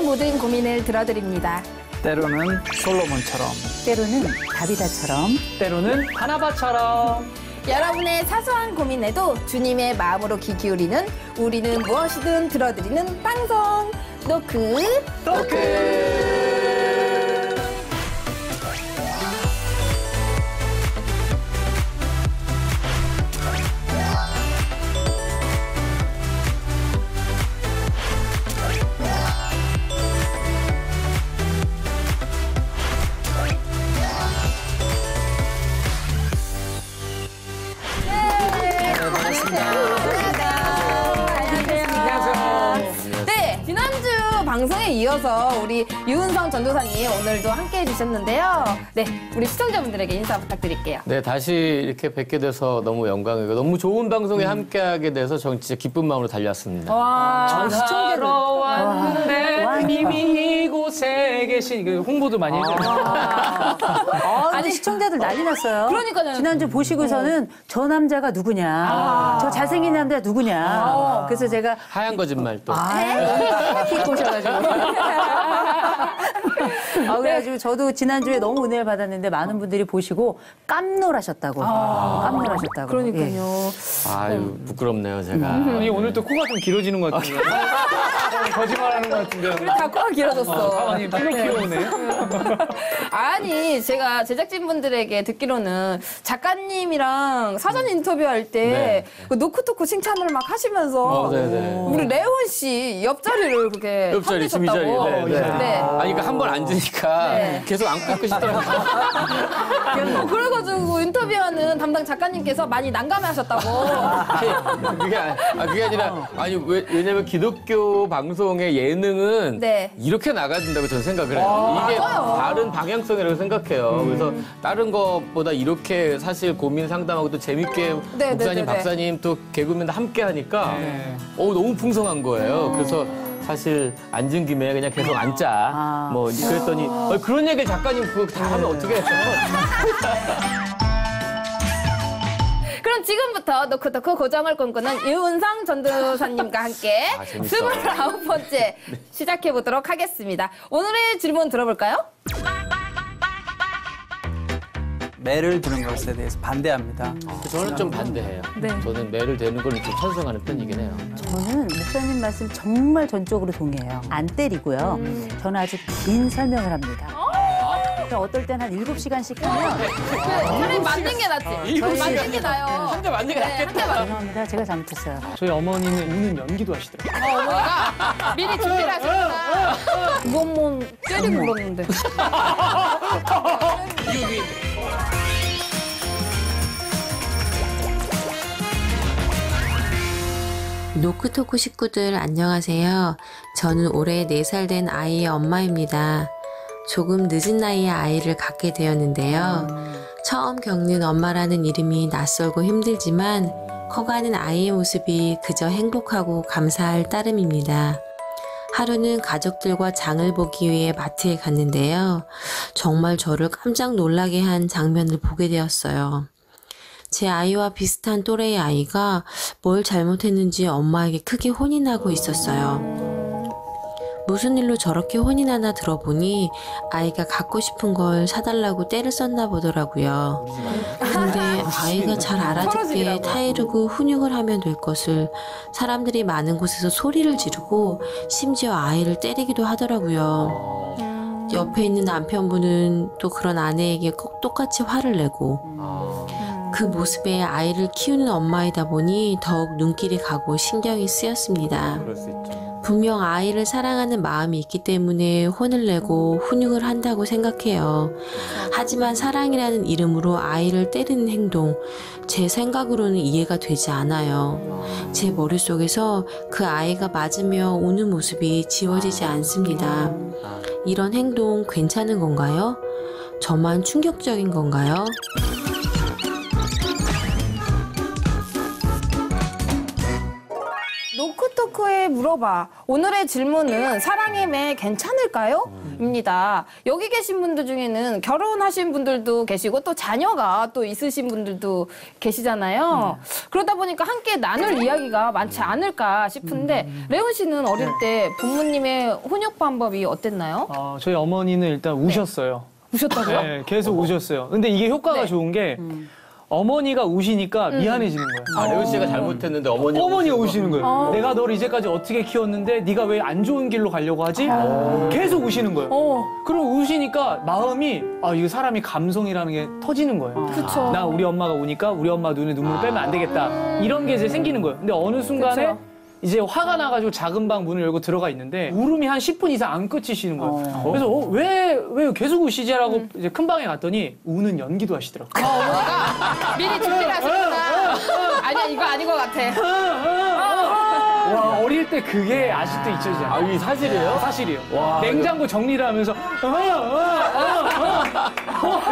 모든 고민을 들어드립니다. 때로는 솔로몬처럼, 때로는 다비다처럼, 때로는 바나바처럼. 여러분의 사소한 고민에도 주님의 마음으로 귀 기울이는 우리는 무엇이든 들어드리는 방송 노크 토크. 네, 지난주 방송에 이어서 우리 유은성 전도사님 오늘도 함께 해주셨는데요. 네, 우리 시청자분들에게 인사 부탁드릴게요. 네, 다시 이렇게 뵙게 돼서 너무 영광이고 너무 좋은 방송에 함께하게 돼서 전 진짜 기쁜 마음으로 달려왔습니다. 와, 전하러 왔는데 이미 이곳에 계신 그 홍보도 많이 해줘요. 아니 시청자들 난리 났어요. 그러니까요. 지난주 보시고서는 저 남자가 누구냐, 저 잘생긴 남자 누구냐. 그래서 제가 하얀 거짓말 또. 키 꼬셔가지고. 그래가지고 저도 지난주에 너무 은혜를 받았는데 많은 분들이 보시고 깜놀하셨다고. 깜놀하셨다고. 그러니까요. 아유, 부끄럽네요, 제가. 아니, 오늘 또 코가 좀 길어지는 것 같은데. 거짓말하는 것 같은데. 다 코가 길어졌어. 아니, 피노키오네. 아니, 제가 제작진분들에게 듣기로는 작가님이랑 사전 인터뷰할 때 그 노크토크 칭찬을 막 하시면서 네네. 우리 레온 씨 옆자리를 그렇게 옆자리, 탐내셨다고. 지휘자리. 네, 네. 네. 아니, 그러니까 한 번 앉으니까 네. 계속 안고 있고 싶더라고요. 그래가지고 인터뷰하는 담당 작가님께서 많이 난감해하셨다고. 그게 아니라, 아니, 왜냐면 기독교 방송의 예능은 네. 이렇게 나가야 된다고 저는 생각을 해요. 이게 맞아요. 다른 방향성이라고 생각해요. 그래서 다른 것보다 이렇게 사실 고민 상담하고 또 재밌게 네, 목사님, 네, 네, 박사님 또 개그맨 함께 하니까 너무 풍성한 거예요. 그래서 사실 앉은 김에 그냥 계속 앉자. 뭐 그랬더니 그런 얘기를 작가님 그거 다 하면 어떻게 해요? 그럼 지금부터 노크토크 고정을 꿈꾸는 유은성 전도사님과 함께 재밌어. 29번째 시작해보도록 하겠습니다. 오늘의 질문 들어볼까요? 매를 드는 것에 대해서 반대합니다. 저는 좀 반대해요. 저는 매를 대는 걸 좀 찬성하는 편이긴 해요. 저는 목사님 말씀 정말 전적으로 동의해요. 안 때리고요. 저는 아주 긴 설명을 합니다. 그러니까 어떨 때는 한 7시간씩 하면 차라리 맞는 게 낫지. 맞는 게 나요. 혼자 맞는 게 낫겠다. 죄송합니다. 제가 잘못했어요. 저희 어머니는 우는 연기도 하시더라고요. 어머니가 미리 준비를 하셨구나. 이건 뭐 때리고 그러는데. 노크토크 식구들 안녕하세요. 저는 올해 4살 된 아이의 엄마입니다. 조금 늦은 나이에 아이를 갖게 되었는데요. 처음 겪는 엄마라는 이름이 낯설고 힘들지만 커가는 아이의 모습이 그저 행복하고 감사할 따름입니다. 하루는 가족들과 장을 보기 위해 마트에 갔는데요. 정말 저를 깜짝 놀라게 한 장면을 보게 되었어요. 제 아이와 비슷한 또래의 아이가 뭘 잘못했는지 엄마에게 크게 혼이 나고 있었어요. 무슨 일로 저렇게 혼이 나나 들어보니 아이가 갖고 싶은 걸 사달라고 떼를 썼나 보더라고요. 근데 아이가 잘 알아듣게 타이르고 훈육을 하면 될 것을 사람들이 많은 곳에서 소리를 지르고 심지어 아이를 때리기도 하더라고요. 옆에 있는 남편분은 또 그런 아내에게 꼭 똑같이 화를 내고 그 모습에 아이를 키우는 엄마이다 보니 더욱 눈길이 가고 신경이 쓰였습니다. 그럴 수 있죠. 분명 아이를 사랑하는 마음이 있기 때문에 혼을 내고 훈육을 한다고 생각해요. 하지만 사랑이라는 이름으로 아이를 때리는 행동, 제 생각으로는 이해가 되지 않아요. 제 머릿속에서 그 아이가 맞으며 우는 모습이 지워지지 않습니다. 이런 행동 괜찮은 건가요? 저만 충격적인 건가요? 노크토크에 물어봐. 오늘의 질문은 사랑의 매 괜찮을까요? 입니다. 여기 계신 분들 중에는 결혼하신 분들도 계시고 또 자녀가 또 있으신 분들도 계시잖아요. 그러다 보니까 함께 나눌 이야기가 많지 않을까 싶은데 레온 씨는 어릴 때 부모님의 훈육 방법이 어땠나요? 저희 어머니는 일단 우셨어요. 우셨다고요? 네, 계속 우셨어요. 근데 이게 효과가 네. 좋은 게 어머니가 우시니까 미안해지는 거예요. 아, 레온 씨가 잘못했는데 어머니가 우시는 거예요. 어. 내가 너를 이제까지 어떻게 키웠는데 네가 왜 안 좋은 길로 가려고 하지? 계속 우시는 거예요. 그럼 우시니까 마음이 이거 사람이 감성이라는 게 터지는 거예요. 그쵸. 나 우리 엄마가 우니까 우리 엄마 눈에 눈물을 빼면 안 되겠다. 이런 게 이제 생기는 거예요. 근데 어느 순간에 그쵸. 이제 화가 나가지고 작은 방 문을 열고 들어가 있는데 울음이 한 10분 이상 안 그치시는 거예요. 그래서 왜 계속 우시지라고 이제 큰 방에 갔더니 우는 연기도 하시더라고요. 어머니가 미리 준비를 하셨구나. 아니야, 이거 아닌 것 같아. 와, 어릴 때 그게 아직도 잊혀지지 않아요. 아, 이게 사실이에요? 사실이에요. 와, 냉장고 정리를 하면서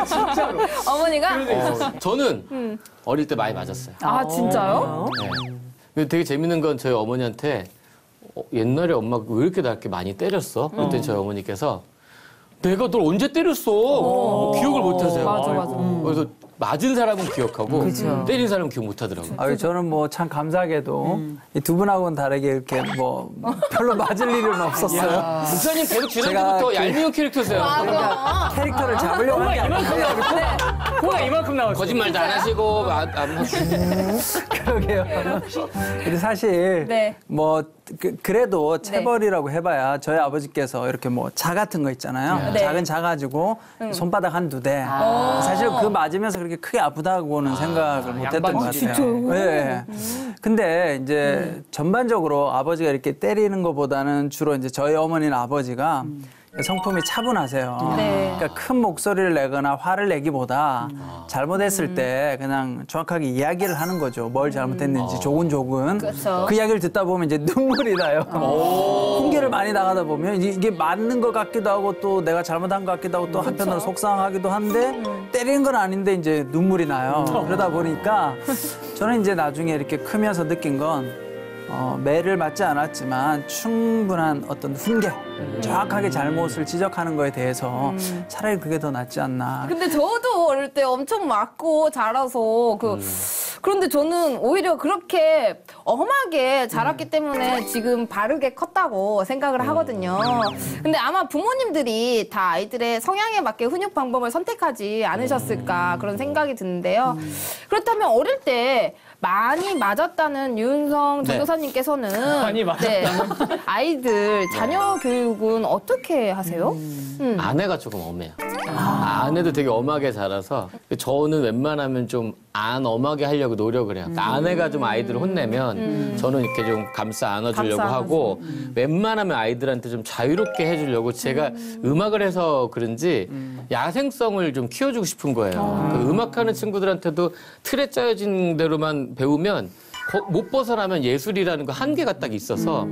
진짜로. 어머니가? 저는 어릴 때 많이 맞았어요. 아, 진짜요? 네. 근데 되게 재밌는 건 저희 어머니한테 옛날에 엄마가 왜 이렇게 나 이렇게 많이 때렸어? 그랬더니 저희 어머니께서 내가 널 언제 때렸어? 기억을 못 하세요. 맞아. 그래서 맞은 사람은 기억하고 때린 사람은 기억 못 하더라고요. 저는 뭐 참 감사하게도 이 두 분하고는 다르게 이렇게 뭐 별로 맞을 일은 없었어요. 목사님 계속 제가 지난주부터 그- 얄미운 캐릭터세요. 맞아. 캐릭터를 잡으려고 한 게 아니라 코가 이만큼 나왔어요. 거짓말도 안 하시고 안 하고. 그러게요. 근데 사실 네. 뭐 그래도 체벌이라고 해봐야 저희 아버지께서 이렇게 뭐 자 같은 거 있잖아요. 네. 작은 자 가지고 손바닥 한두 대. 사실 그 맞으면서 그렇게 크게 아프다고는 생각을 못했던 것 양반질이야. 같아요. 예. 근데 이제 전반적으로 아버지가 이렇게 때리는 것보다는 주로 이제 저희 어머니는 아버지가 성품이 차분하세요. 네. 그러니까 큰 목소리를 내거나 화를 내기보다 잘못했을 때 그냥 정확하게 이야기를 하는 거죠. 뭘 잘못했는지 조근조근. 그렇죠. 그 이야기를 듣다 보면 이제 눈물이 나요. 훈계를 많이 나가다 보면 이게 맞는 것 같기도 하고 또 내가 잘못한 것 같기도 하고 또 한편으로 속상하기도 한데 때리는 건 아닌데 이제 눈물이 나요. 그러다 보니까 저는 이제 나중에 이렇게 크면서 느낀 건 매를 맞지 않았지만 충분한 어떤 훈계, 정확하게 잘못을 지적하는 거에 대해서 차라리 그게 더 낫지 않나. 근데 저도 어릴 때 엄청 맞고 자라서 그런데 저는 오히려 그렇게 엄하게 자랐기 때문에 지금 바르게 컸다고 생각을 하거든요. 근데 아마 부모님들이 다 아이들의 성향에 맞게 훈육 방법을 선택하지 않으셨을까 그런 생각이 드는데요. 그렇다면 어릴 때 많이 맞았다는 유은성 전도사님께서는 많이 맞았다는? 아이들 자녀 교육은 어떻게 하세요? 아내가 조금 엄해요. 아내도 되게 엄하게 자라서 저는 웬만하면 좀 안 엄하게 하려고 노력을 해요. 그러니까 아내가 좀 아이들을 혼내면 저는 이렇게 좀 감싸 안아주려고 감싸 하고 웬만하면 아이들한테 좀 자유롭게 해주려고 제가 음악을 해서 그런지 야생성을 좀 키워주고 싶은 거예요. 그 음악하는 친구들한테도 틀에 짜여진 대로만 배우면 못 벗어나면 예술이라는 그 한계가 딱 있어서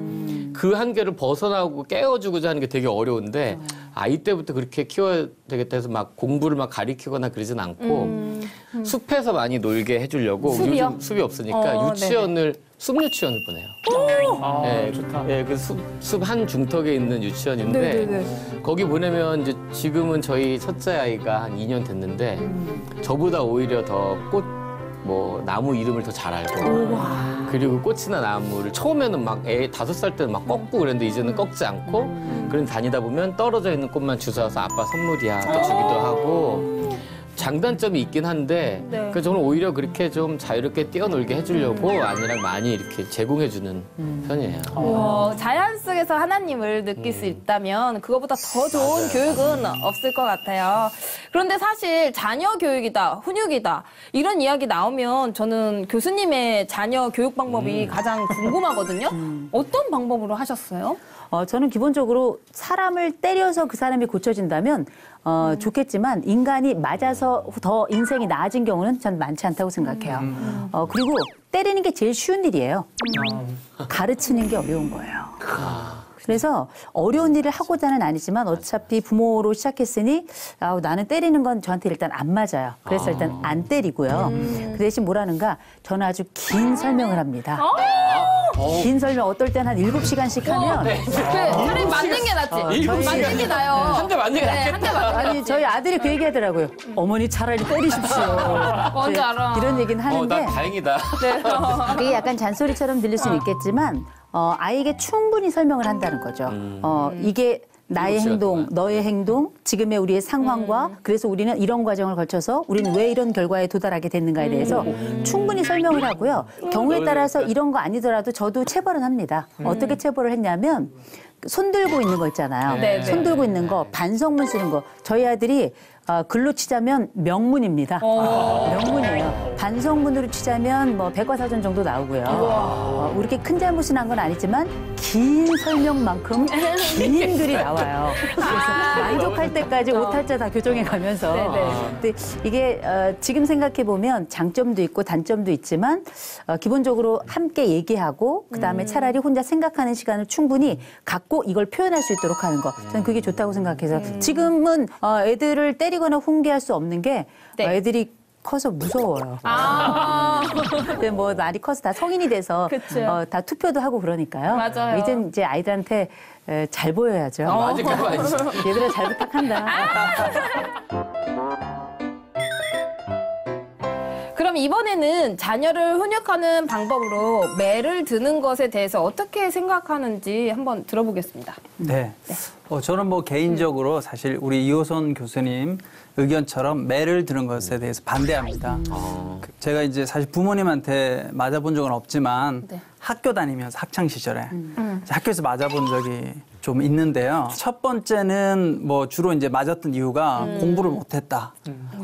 그 한계를 벗어나고 깨워주고자 하는 게 되게 어려운데 아이 때부터 그렇게 키워야 되겠다 해서 막 공부를 막 가리키거나 그러진 않고 숲에서 많이 놀게 해주려고 숲이요? 요즘 숲이 없으니까 유치원을 숲유치원을 보내요. 네, 좋다. 네, 그 숲 한 중턱에 있는 유치원인데 네네네. 거기 보내면 이제 지금은 저희 첫째 아이가 한 2년 됐는데 저보다 오히려 더 뭐 나무 이름을 더 잘 알고 그리고 꽃이나 나무를 처음에는 막 애 5살 때는 막 꺾고 그랬는데 이제는 꺾지 않고 그런 다니다 보면 떨어져 있는 꽃만 주워와서 아빠 선물이야 또 주기도 하고 장단점이 있긴 한데 네. 그래서 저는 오히려 그렇게 좀 자유롭게 뛰어놀게 해주려고 아내랑 많이 이렇게 제공해주는 편이에요. 우와, 자연 속에서 하나님을 느낄 수 있다면 그거보다 더 좋은 교육은 없을 것 같아요. 그런데 사실 자녀 교육이다, 훈육이다 이런 이야기 나오면 저는 교수님의 자녀 교육 방법이 가장 궁금하거든요. 어떤 방법으로 하셨어요? 저는 기본적으로 사람을 때려서 그 사람이 고쳐진다면 좋겠지만 인간이 맞아서 더 인생이 나아진 경우는 전 많지 않다고 생각해요. 그리고 때리는 게 제일 쉬운 일이에요. 가르치는 게 어려운 거예요. 그래서 어려운 일을 하고자는 아니지만 어차피 부모로 시작했으니 나는 때리는 건 저한테 일단 안 맞아요. 그래서 일단 안 때리고요. 그 대신 뭐라는가 저는 아주 긴 설명을 합니다. 긴 설명 어떨 땐 한 7시간씩 하면 차라리 맞는 게 낫지. 맞는 게 나요. 한 대 맞는 게 낫겠다. 한 대 맞는 게 아니 저희 아들이 그 얘기하더라고요. 어머니 차라리 때리십시오. 뭔지 알아. 이런 얘기는 하는데 난 다행이다. 그게 약간 잔소리처럼 들릴 수는 있겠지만 아이에게 충분히 설명을 한다는 거죠. 이게 나의 행동, 너의 행동, 지금의 우리의 상황과 그래서 우리는 이런 과정을 거쳐서 우리는 왜 이런 결과에 도달하게 됐는가에 대해서 충분히 설명을 하고요. 경우에 따라서 이런 거 아니더라도 저도 체벌은 합니다. 어떻게 체벌을 했냐면 손 들고 있는 거 있잖아요. 네, 네. 손 들고 있는 거, 반성문 쓰는 거. 저희 아들이 글로 치자면 명문입니다. 명문이에요. 반성문으로 치자면 뭐 백과사전 정도 나오고요. 이렇게 큰 잘못은 한 건 아니지만 긴 설명만큼 긴 글이 나와요. 그래서 만족할 때까지 오탈자 다 교정해 가면서. 근데 이게 지금 생각해 보면 장점도 있고 단점도 있지만 기본적으로 함께 얘기하고 그다음에 차라리 혼자 생각하는 시간을 충분히 갖고 이걸 표현할 수 있도록 하는 거. 저는 그게 좋다고 생각해서 지금은 애들을 때리거나 훈계할 수 없는 게 애들이 커서 무서워요. 근데 뭐 날이 커서 다 성인이 돼서 다 투표도 하고 그러니까요. 맞아요. 이젠 이제 아이들한테 잘 보여야죠. 아직까지 아니지. 얘들아 잘 부탁한다. 그럼 이번에는 자녀를 훈육하는 방법으로 매를 드는 것에 대해서 어떻게 생각하는지 한번 들어보겠습니다. 네. 저는 뭐 개인적으로 사실 우리 이호선 교수님 의견처럼 매를 드는 것에 대해서 반대합니다. 제가 이제 사실 부모님한테 맞아본 적은 없지만 학교 다니면서 학창 시절에 학교에서 맞아본 적이 좀 있는데요. 첫 번째는 뭐 주로 이제 맞았던 이유가 공부를 못했다.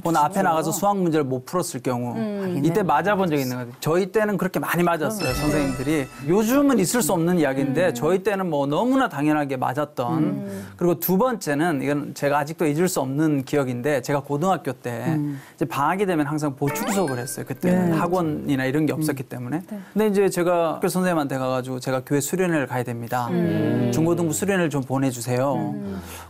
오늘 앞에 나가서 수학 문제를 못 풀었을 경우 이때 맞아본 적이 있는 거예요. 저희 때는 그렇게 많이 맞았어요, 선생님들이. 요즘은 있을 수 없는 이야기인데 저희 때는 뭐 너무나 당연하게 맞았던. 그리고 두 번째는 이건 제가 아직도 잊을 수 없는 기억인데 제가 고등학교 때 이제 방학이 되면 항상 보충 수업을 했어요. 그때는 학원이나 이런 게 없었기 때문에. 근데 이제 제가 학교 선생님한테 가가지고 제가 교회 수련회를 가야 됩니다. 중고등부 수련회를 좀 보내주세요.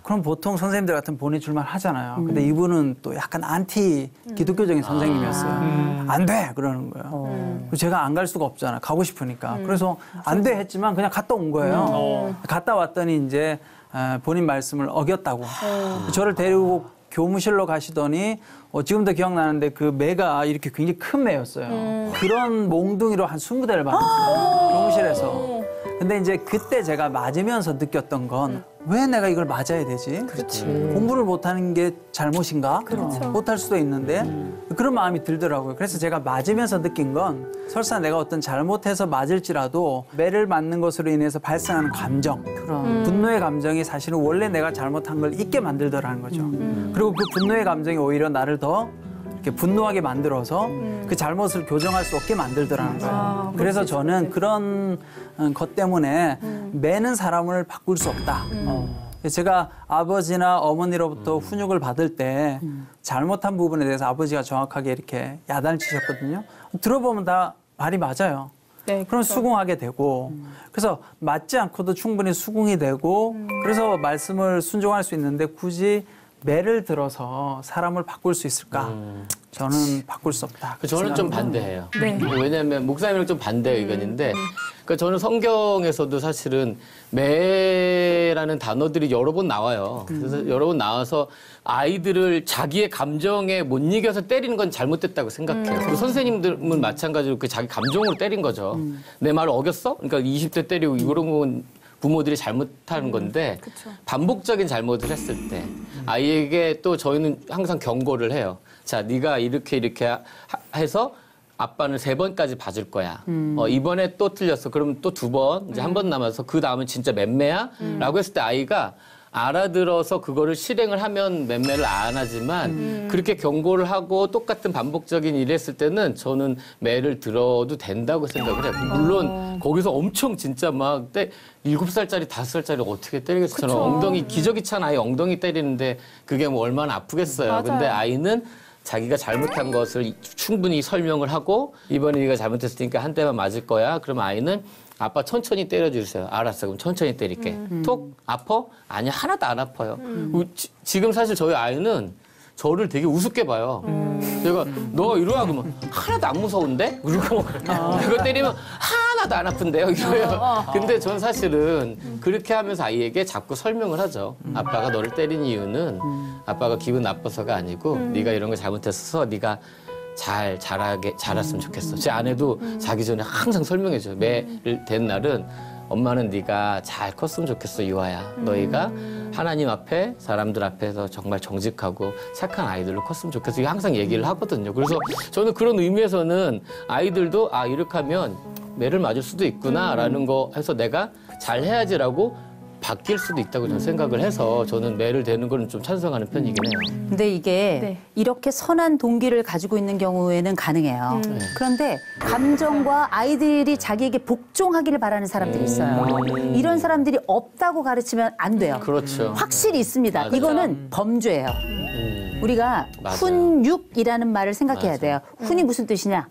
그럼 보통 선생님들 같으면 보내줄만 하잖아요. 근데 이분은 또 약간 안티 기독교적인 선생님이었어요. 안 돼! 그러는 거예요. 제가 안 갈 수가 없잖아요. 가고 싶으니까. 그래서 안 돼 했지만 그냥 갔다 온 거예요. 갔다 왔더니 이제 본인 말씀을 어겼다고. 저를 데리고 교무실로 가시더니 지금도 기억나는데 그 매가 이렇게 굉장히 큰 매였어요. 그런 몽둥이로 한 20대를 맞았어요. 교무실에서. 근데 이제 그때 제가 맞으면서 느꼈던 건 왜 내가 이걸 맞아야 되지? 공부를 못하는 게 잘못인가? 못할 수도 있는데 그런 마음이 들더라고요. 그래서 제가 맞으면서 느낀 건 설사 내가 어떤 잘못해서 맞을지라도 매를 맞는 것으로 인해서 발생하는 감정, 분노의 감정이 사실은 원래 내가 잘못한 걸 잊게 만들더라는 거죠. 그리고 그 분노의 감정이 오히려 나를 더 이렇게 분노하게 만들어서 그 잘못을 교정할 수 없게 만들더라는 거예요. 그래서 저는 그런 것 때문에 매는 사람을 바꿀 수 없다. 제가 아버지나 어머니로부터 훈육을 받을 때 잘못한 부분에 대해서 아버지가 정확하게 이렇게 야단을 치셨거든요. 들어보면 다 말이 맞아요. 네, 그럼 수긍하게 되고 그래서 맞지 않고도 충분히 수긍이 되고 그래서 말씀을 순종할 수 있는데 굳이 매를 들어서 사람을 바꿀 수 있을까? 저는 바꿀 수 없다. 저는 좀 반대해요. 왜냐하면 목사님이랑 좀 반대 의견인데 그러니까 저는 성경에서도 사실은 매라는 단어들이 여러 번 나와요. 그래서 여러 번 나와서 아이들을 자기의 감정에 못 이겨서 때리는 건 잘못됐다고 생각해요. 그리고 선생님들은 마찬가지로 그 자기 감정으로 때린 거죠. 내 말을 어겼어? 그러니까 20대 때리고 이런 건 부모들이 잘못하는 건데 반복적인 잘못을 했을 때 아이에게 또 저희는 항상 경고를 해요. 자, 네가 이렇게 해서 아빠는 3번까지 봐줄 거야. 이번에 또 틀렸어. 그러면 또 2번, 이제 1번 남아서 그 다음은 진짜 맴매야? 라고 했을 때 아이가 알아들어서 그거를 실행을 하면 맴매를 안 하지만 그렇게 경고를 하고 똑같은 반복적인 일을 했을 때는 저는 매를 들어도 된다고 생각을 해요. 물론 거기서 엄청 진짜 막 7살짜리, 5살짜리 어떻게 때리겠어요. 저는 엉덩이, 기저귀 찬 아이 엉덩이 때리는데 그게 뭐 얼마나 아프겠어요. 맞아요. 근데 아이는 자기가 잘못한 것을 충분히 설명을 하고 이번에 네가 잘못했으니까 한 대만 맞을 거야. 그러면 아이는 아빠 천천히 때려주세요. 알았어. 그럼 천천히 때릴게. 톡? 아파? 아니야. 하나도 안 아파요. 지금 사실 저희 아이는 저를 되게 우습게 봐요. 제가 너 이러라 그러면 하나도 안 무서운데? 그리고 그거 때리면 하나도 하나도 안 아픈데요, 이거요. 근데 전 사실은 그렇게 하면서 아이에게 자꾸 설명을 하죠. 아빠가 너를 때린 이유는 아빠가 기분 나빠서가 아니고 네가 이런 거 잘못했어서 네가 잘했으면 좋겠어. 제 아내도 자기 전에 항상 설명해줘요. 매일 된 날은 엄마는 네가 잘 컸으면 좋겠어, 유아야. 너희가 하나님 앞에 사람들 앞에서 정말 정직하고 착한 아이들로 컸으면 좋겠어. 항상 얘기를 하거든요. 그래서 저는 그런 의미에서는 아이들도 아 이렇게 하면 매를 맞을 수도 있구나라는 거 해서 내가 잘해야지라고 바뀔 수도 있다고 저는 생각을 해서 저는 매를 대는 거는 좀 찬성하는 편이긴 해요. 근데 이게 네. 이렇게 선한 동기를 가지고 있는 경우에는 가능해요. 그런데 감정과 아이들이 자기에게 복종하기를 바라는 사람들이 있어요. 이런 사람들이 없다고 가르치면 안 돼요. 그렇죠. 확실히 있습니다. 맞아요. 이거는 범죄예요. 우리가 맞아요. 훈육이라는 말을 생각해야 맞아요. 돼요. 훈이 무슨 뜻이냐?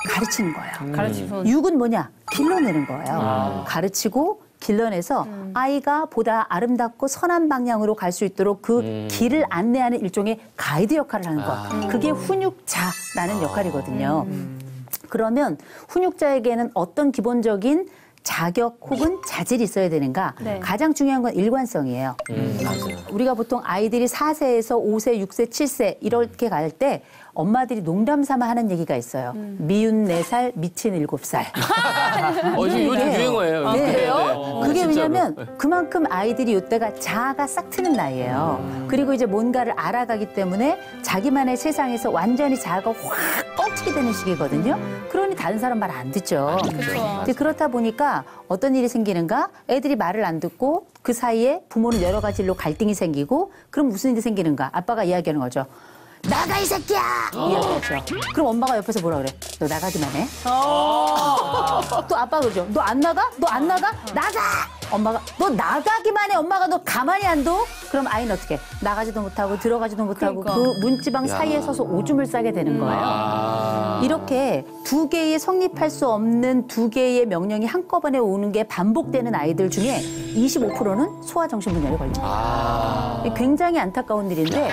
가르치는 거예요. 가르치면 육은 뭐냐? 길러내는 거예요. 가르치고 길러내서 아이가 보다 아름답고 선한 방향으로 갈 수 있도록 그 길을 안내하는 일종의 가이드 역할을 하는 것. 그게 훈육자라는 역할이거든요. 그러면 훈육자에게는 어떤 기본적인 자격 혹은 자질이 있어야 되는가? 네. 가장 중요한 건 일관성이에요. 맞아요. 우리가 보통 아이들이 4세에서 5세, 6세, 7세 이렇게 갈 때 엄마들이 농담 삼아 하는 얘기가 있어요. 미운 4살, 미친 7살. 지금 요즘 유행어예요. 네. 그래요? 그게 진짜로. 왜냐면 그만큼 아이들이 이때가 자아가 싹 트는 나이예요. 그리고 이제 뭔가를 알아가기 때문에 자기만의 세상에서 완전히 자아가 확 뻥치게 되는 시기거든요. 그러니 다른 사람 말 안 듣죠. 근데 그렇다 보니까 어떤 일이 생기는가? 애들이 말을 안 듣고 그 사이에 부모는 여러 가지 일로 갈등이 생기고 그럼 무슨 일이 생기는가? 아빠가 이야기하는 거죠. 나가 이 새끼야! 이야기하죠. 그럼 엄마가 옆에서 뭐라 그래? 너 나가기만 해. 또 아빠가 그러죠. 너 안 나가? 너 안 나가? 나가! 엄마가 너 나가기만 해. 엄마가 너 가만히 안 둬? 그럼 아이는 어떻게? 나가지도 못하고 들어가지도 못하고 그 문지방 사이에 서서 오줌을 싸게 되는 거예요. 이렇게 두 개의 성립할 수 없는 두 개의 명령이 한꺼번에 오는 게 반복되는 아이들 중에 25%는 소아정신분열에 걸립니다. 굉장히 안타까운 일인데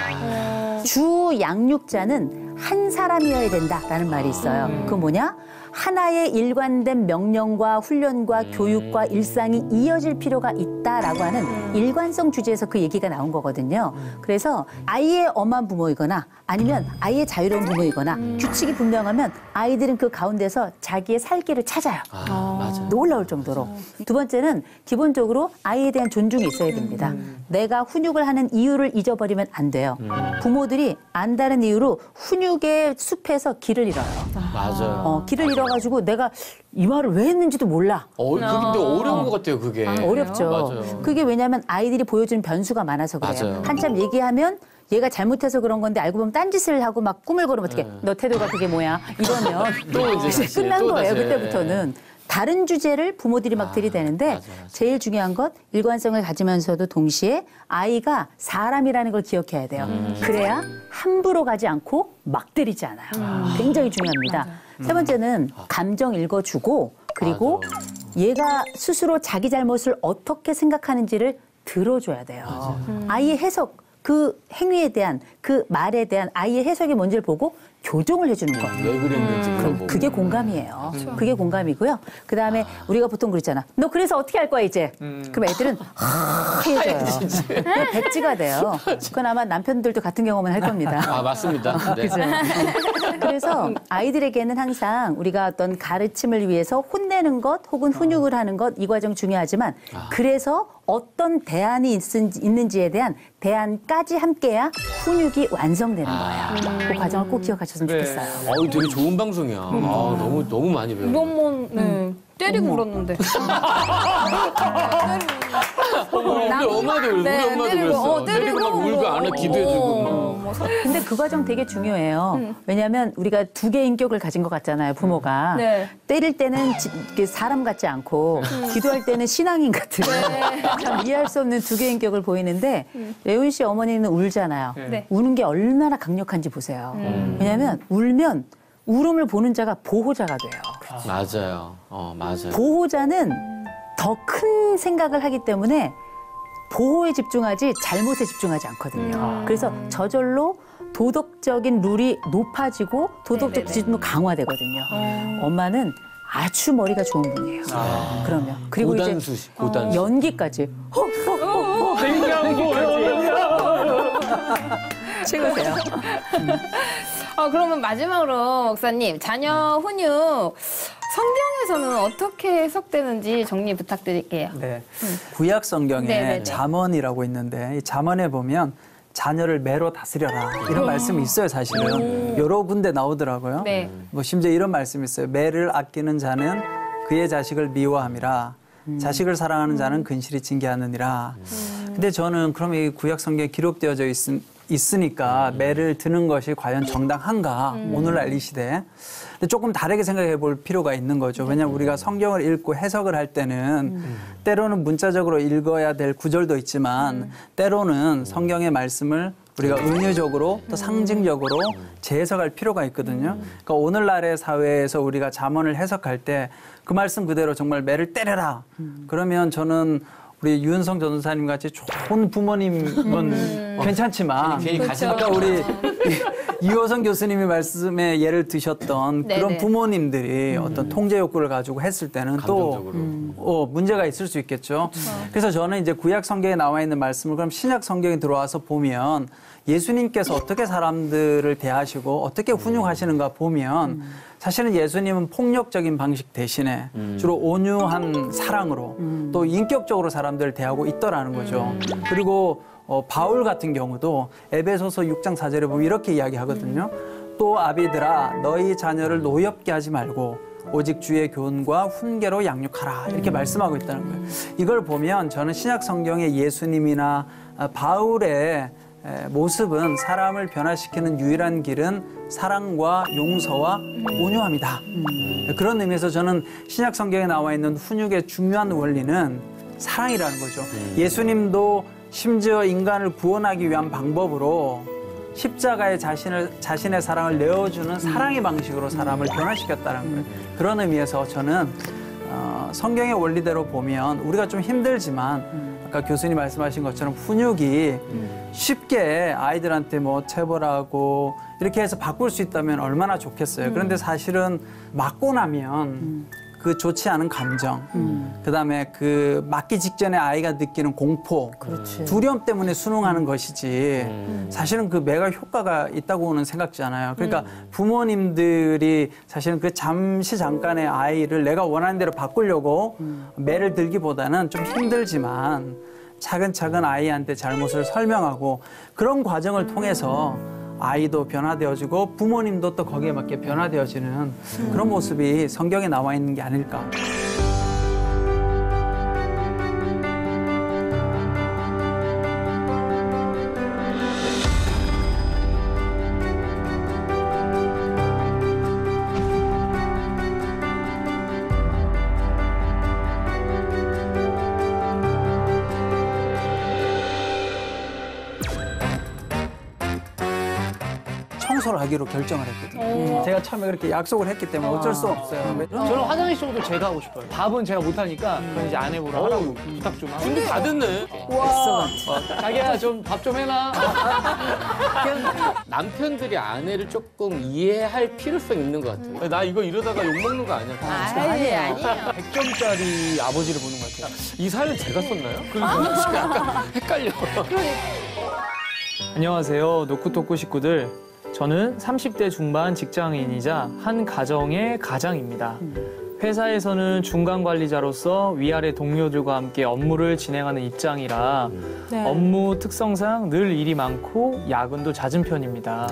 주 양육자는 한 사람이어야 된다라는 말이 있어요. 그건 뭐냐? 하나의 일관된 명령과 훈련과 교육과 일상이 이어질 필요가 있다라고 하는 일관성 주제에서 그 얘기가 나온 거거든요. 그래서 아이의 엄한 부모이거나 아니면 아이의 자유로운 부모이거나 규칙이 분명하면 아이들은 그 가운데서 자기의 살 길을 찾아요. 맞아요. 놀라울 정도로. 두 번째는 기본적으로 아이에 대한 존중이 있어야 됩니다. 내가 훈육을 하는 이유를 잊어버리면 안 돼요. 부모들이 안다는 이유로 훈육의 숲에서 길을 잃어요. 맞아요. 길을 잃어가지고 내가 이 말을 왜 했는지도 몰라. 그게 근데 어려운 것 같아요, 그게. 어렵죠. 맞아요. 그게 왜냐하면 아이들이 보여주는 변수가 많아서 그래요. 맞아요. 한참 얘기하면 얘가 잘못해서 그런 건데 알고 보면 딴짓을 하고 막 꿈을 꾸면 어떻게 너 태도가 그게 뭐야 이러면 또 이제 다시, 끝난 또 거예요. 다시. 그때부터는. 다른 주제를 부모들이 막 들이대는데 맞아. 제일 중요한 것 일관성을 가지면서도 동시에 아이가 사람이라는 걸 기억해야 돼요. 그래야 함부로 가지 않고 막 때리지 않아요. 굉장히 중요합니다. 세 번째는 감정 읽어주고 그리고 얘가 스스로 자기 잘못을 어떻게 생각하는지를 들어줘야 돼요. 아이의 해석, 그 행위에 대한 그 말에 대한 아이의 해석이 뭔지를 보고 교정을 해주는 거. 왜 그랬는지 물어보고. 그게 공감이에요. 그게 공감이고요. 그다음에 우리가 보통 그러잖아. 너 그래서 어떻게 할 거야 이제? 그럼 애들은 하얘져요. 백지가 돼요. 그건 아마 남편들도 같은 경험은 할 겁니다. 맞습니다. 네. 그죠? 그래서 아이들에게는 항상 우리가 어떤 가르침을 위해서 혼내는 것 혹은 훈육을 하는 것 이 과정 중요하지만 그래서 어떤 대안이 있는지에 대한 대안까지 함께야 훈육이 완성되는 거예요. 그 과정을 꼭 기억하셨으면 좋겠어요. 되게 좋은 방송이야. 너무 많이 배워. 우리 엄마는 때리고 그러는데. 우리 엄마도 그랬어. 때리고 막 울고 안아 기도해주고. 근데 그 과정 되게 중요해요. 왜냐하면 우리가 두 개의 인격을 가진 것 같잖아요, 부모가. 네. 때릴 때는 사람 같지 않고 기도할 때는 신앙인 같은 참 이해할 수 없는 두 개의 인격을 보이는데 레온 씨 어머니는 울잖아요. 네. 우는 게 얼마나 강력한지 보세요. 왜냐하면 울면 울음을 보는 자가 보호자가 돼요. 맞아요. 맞아요. 보호자는 더 큰 생각을 하기 때문에 보호에 집중하지 잘못에 집중하지 않거든요. 그래서 저절로 도덕적인 룰이 높아지고 도덕적 기준도 강화되거든요. 엄마는 아주 머리가 좋은 분이에요. 그러면 그리고 이제 고단수. 연기까지 최고세요. 그러면 마지막으로 목사님, 자녀 훈육 성경에서는 어떻게 해석되는지 정리 부탁드릴게요. 네. 구약 성경에 네네네. 잠언이라고 있는데 이 잠언에 보면 자녀를 매로 다스려라 이런 말씀이 있어요. 사실은 여러 군데 나오더라고요. 네. 뭐 심지어 이런 말씀이 있어요. 매를 아끼는 자는 그의 자식을 미워함이라 자식을 사랑하는 자는 근실히 징계하느니라. 근데 저는 그럼 이 구약 성경에 기록되어져 있으니까 매를 드는 것이 과연 정당한가 오늘날 이 시대에. 근데 조금 다르게 생각해 볼 필요가 있는 거죠. 왜냐하면 우리가 성경을 읽고 해석을 할 때는 때로는 문자적으로 읽어야 될 구절도 있지만 때로는 성경의 말씀을 우리가 은유적으로 또 상징적으로 재해석할 필요가 있거든요. 그러니까 오늘날의 사회에서 우리가 잠언을 해석할 때 그 말씀 그대로 정말 매를 때려라. 그러면 저는 우리 유은성 전도사님 같이 좋은 부모님은 괜찮지만 아까 우리 이호성 교수님이 말씀에 예를 드셨던 네네. 그런 부모님들이 어떤 통제 욕구를 가지고 했을 때는 또 문제가 있을 수 있겠죠. 그래서 저는 이제 구약 성경에 나와 있는 말씀을 그럼 신약 성경에 들어와서 보면 예수님께서 어떻게 사람들을 대하시고 어떻게 훈육하시는가 보면 사실은 예수님은 폭력적인 방식 대신에 주로 온유한 사랑으로 또 인격적으로 사람들을 대하고 있더라는 거죠. 그리고 바울 같은 경우도 에베소서 6장 4절에 보면 이렇게 이야기하거든요. 또 아비들아 너희 자녀를 노엽게 하지 말고 오직 주의 교훈과 훈계로 양육하라 이렇게 말씀하고 있다는 거예요. 이걸 보면 저는 신약 성경의 예수님이나 바울의 모습은 사람을 변화시키는 유일한 길은 사랑과 용서와 온유함이다. 그런 의미에서 저는 신약 성경에 나와 있는 훈육의 중요한 원리는 사랑이라는 거죠. 예수님도 심지어 인간을 구원하기 위한 방법으로 십자가에 자신의 사랑을 내어주는 사랑의 방식으로 사람을 변화시켰다는 거예요. 그런 의미에서 저는 성경의 원리대로 보면 우리가 좀 힘들지만 아까 교수님 말씀하신 것처럼 훈육이 쉽게 아이들한테 뭐 체벌하고 이렇게 해서 바꿀 수 있다면 얼마나 좋겠어요. 그런데 사실은 맞고 나면 그 좋지 않은 감정, 그다음에 그 맞기 직전에 아이가 느끼는 공포, 두려움 때문에 순응하는 것이지 사실은 그 매가 효과가 있다고는 생각지 않아요. 그러니까 부모님들이 사실은 그 잠깐의 아이를 내가 원하는 대로 바꾸려고 매를 들기보다는 좀 힘들지만 차근차근 아이한테 잘못을 설명하고 그런 과정을 통해서 아이도 변화되어지고 부모님도 또 거기에 맞게 변화되어지는 그런 모습이 성경에 나와 있는 게 아닐까. 청소를 하기로 결정을 했거든요. 제가 처음에 그렇게 약속을 했기 때문에 어쩔 수 없어요. 저는 화장실 정도 제가 하고 싶어요. 밥은 제가 못하니까 그건 이제 아내보러 하라고 부탁 좀 하고. 근데 다 됐네. 자기야 좀 밥 좀 해놔. 남편들이 아내를 조금 이해할 필요성 있는 것 같아요. 나 이거 이러다가 욕먹는 거 아니야? 아니에요. 100점짜리 아버지를 보는 것 같아요. 이 사연 제가 썼나요? 그러니까 지금 약간 헷갈려. 안녕하세요. 노쿠토쿠 식구들. 저는 30대 중반 직장인이자 한 가정의 가장입니다. 회사에서는 중간 관리자로서 위아래 동료들과 함께 업무를 진행하는 입장이라 업무 특성상 늘 일이 많고 야근도 잦은 편입니다.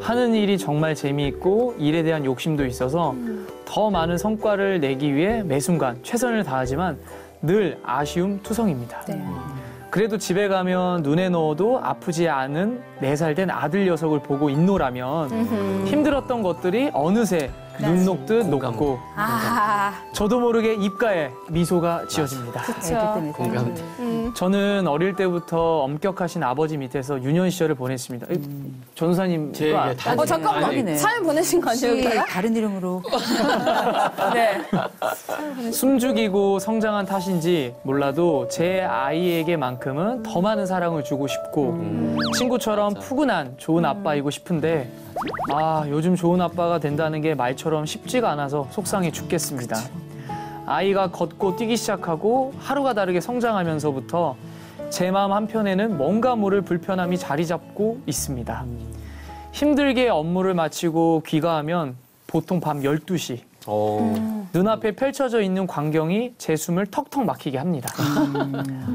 하는 일이 정말 재미있고 일에 대한 욕심도 있어서 더 많은 성과를 내기 위해 매 순간 최선을 다하지만 늘 아쉬움 투성입니다. 그래도 집에 가면 눈에 넣어도 아프지 않은 4살 된 아들 녀석을 보고 있노라면 힘들었던 것들이 어느새 눈 녹듯 녹고 저도 모르게 입가에 미소가 지어집니다. 공감. 저는 어릴 때부터 엄격하신 아버지 밑에서 유년 시절을 보냈습니다. 전도사님과 잠깐만. 아니네. 사연 보내신 거 아니에요? 혹시 여기다가? 다른 이름으로 네. 숨죽이고 성장한 탓인지 몰라도 제 아이에게만큼은 더 많은 사랑을 주고 싶고 친구처럼 푸근한 좋은 아빠이고 싶은데 아, 요즘 좋은 아빠가 된다는 게 말처럼 쉽지가 않아서 속상해 죽겠습니다. 아이가 걷고 뛰기 시작하고 하루가 다르게 성장하면서부터 제 마음 한편에는 뭔가 모를 불편함이 자리 잡고 있습니다. 힘들게 업무를 마치고 귀가하면 보통 밤 12시. 눈앞에 펼쳐져 있는 광경이 제 숨을 턱턱 막히게 합니다.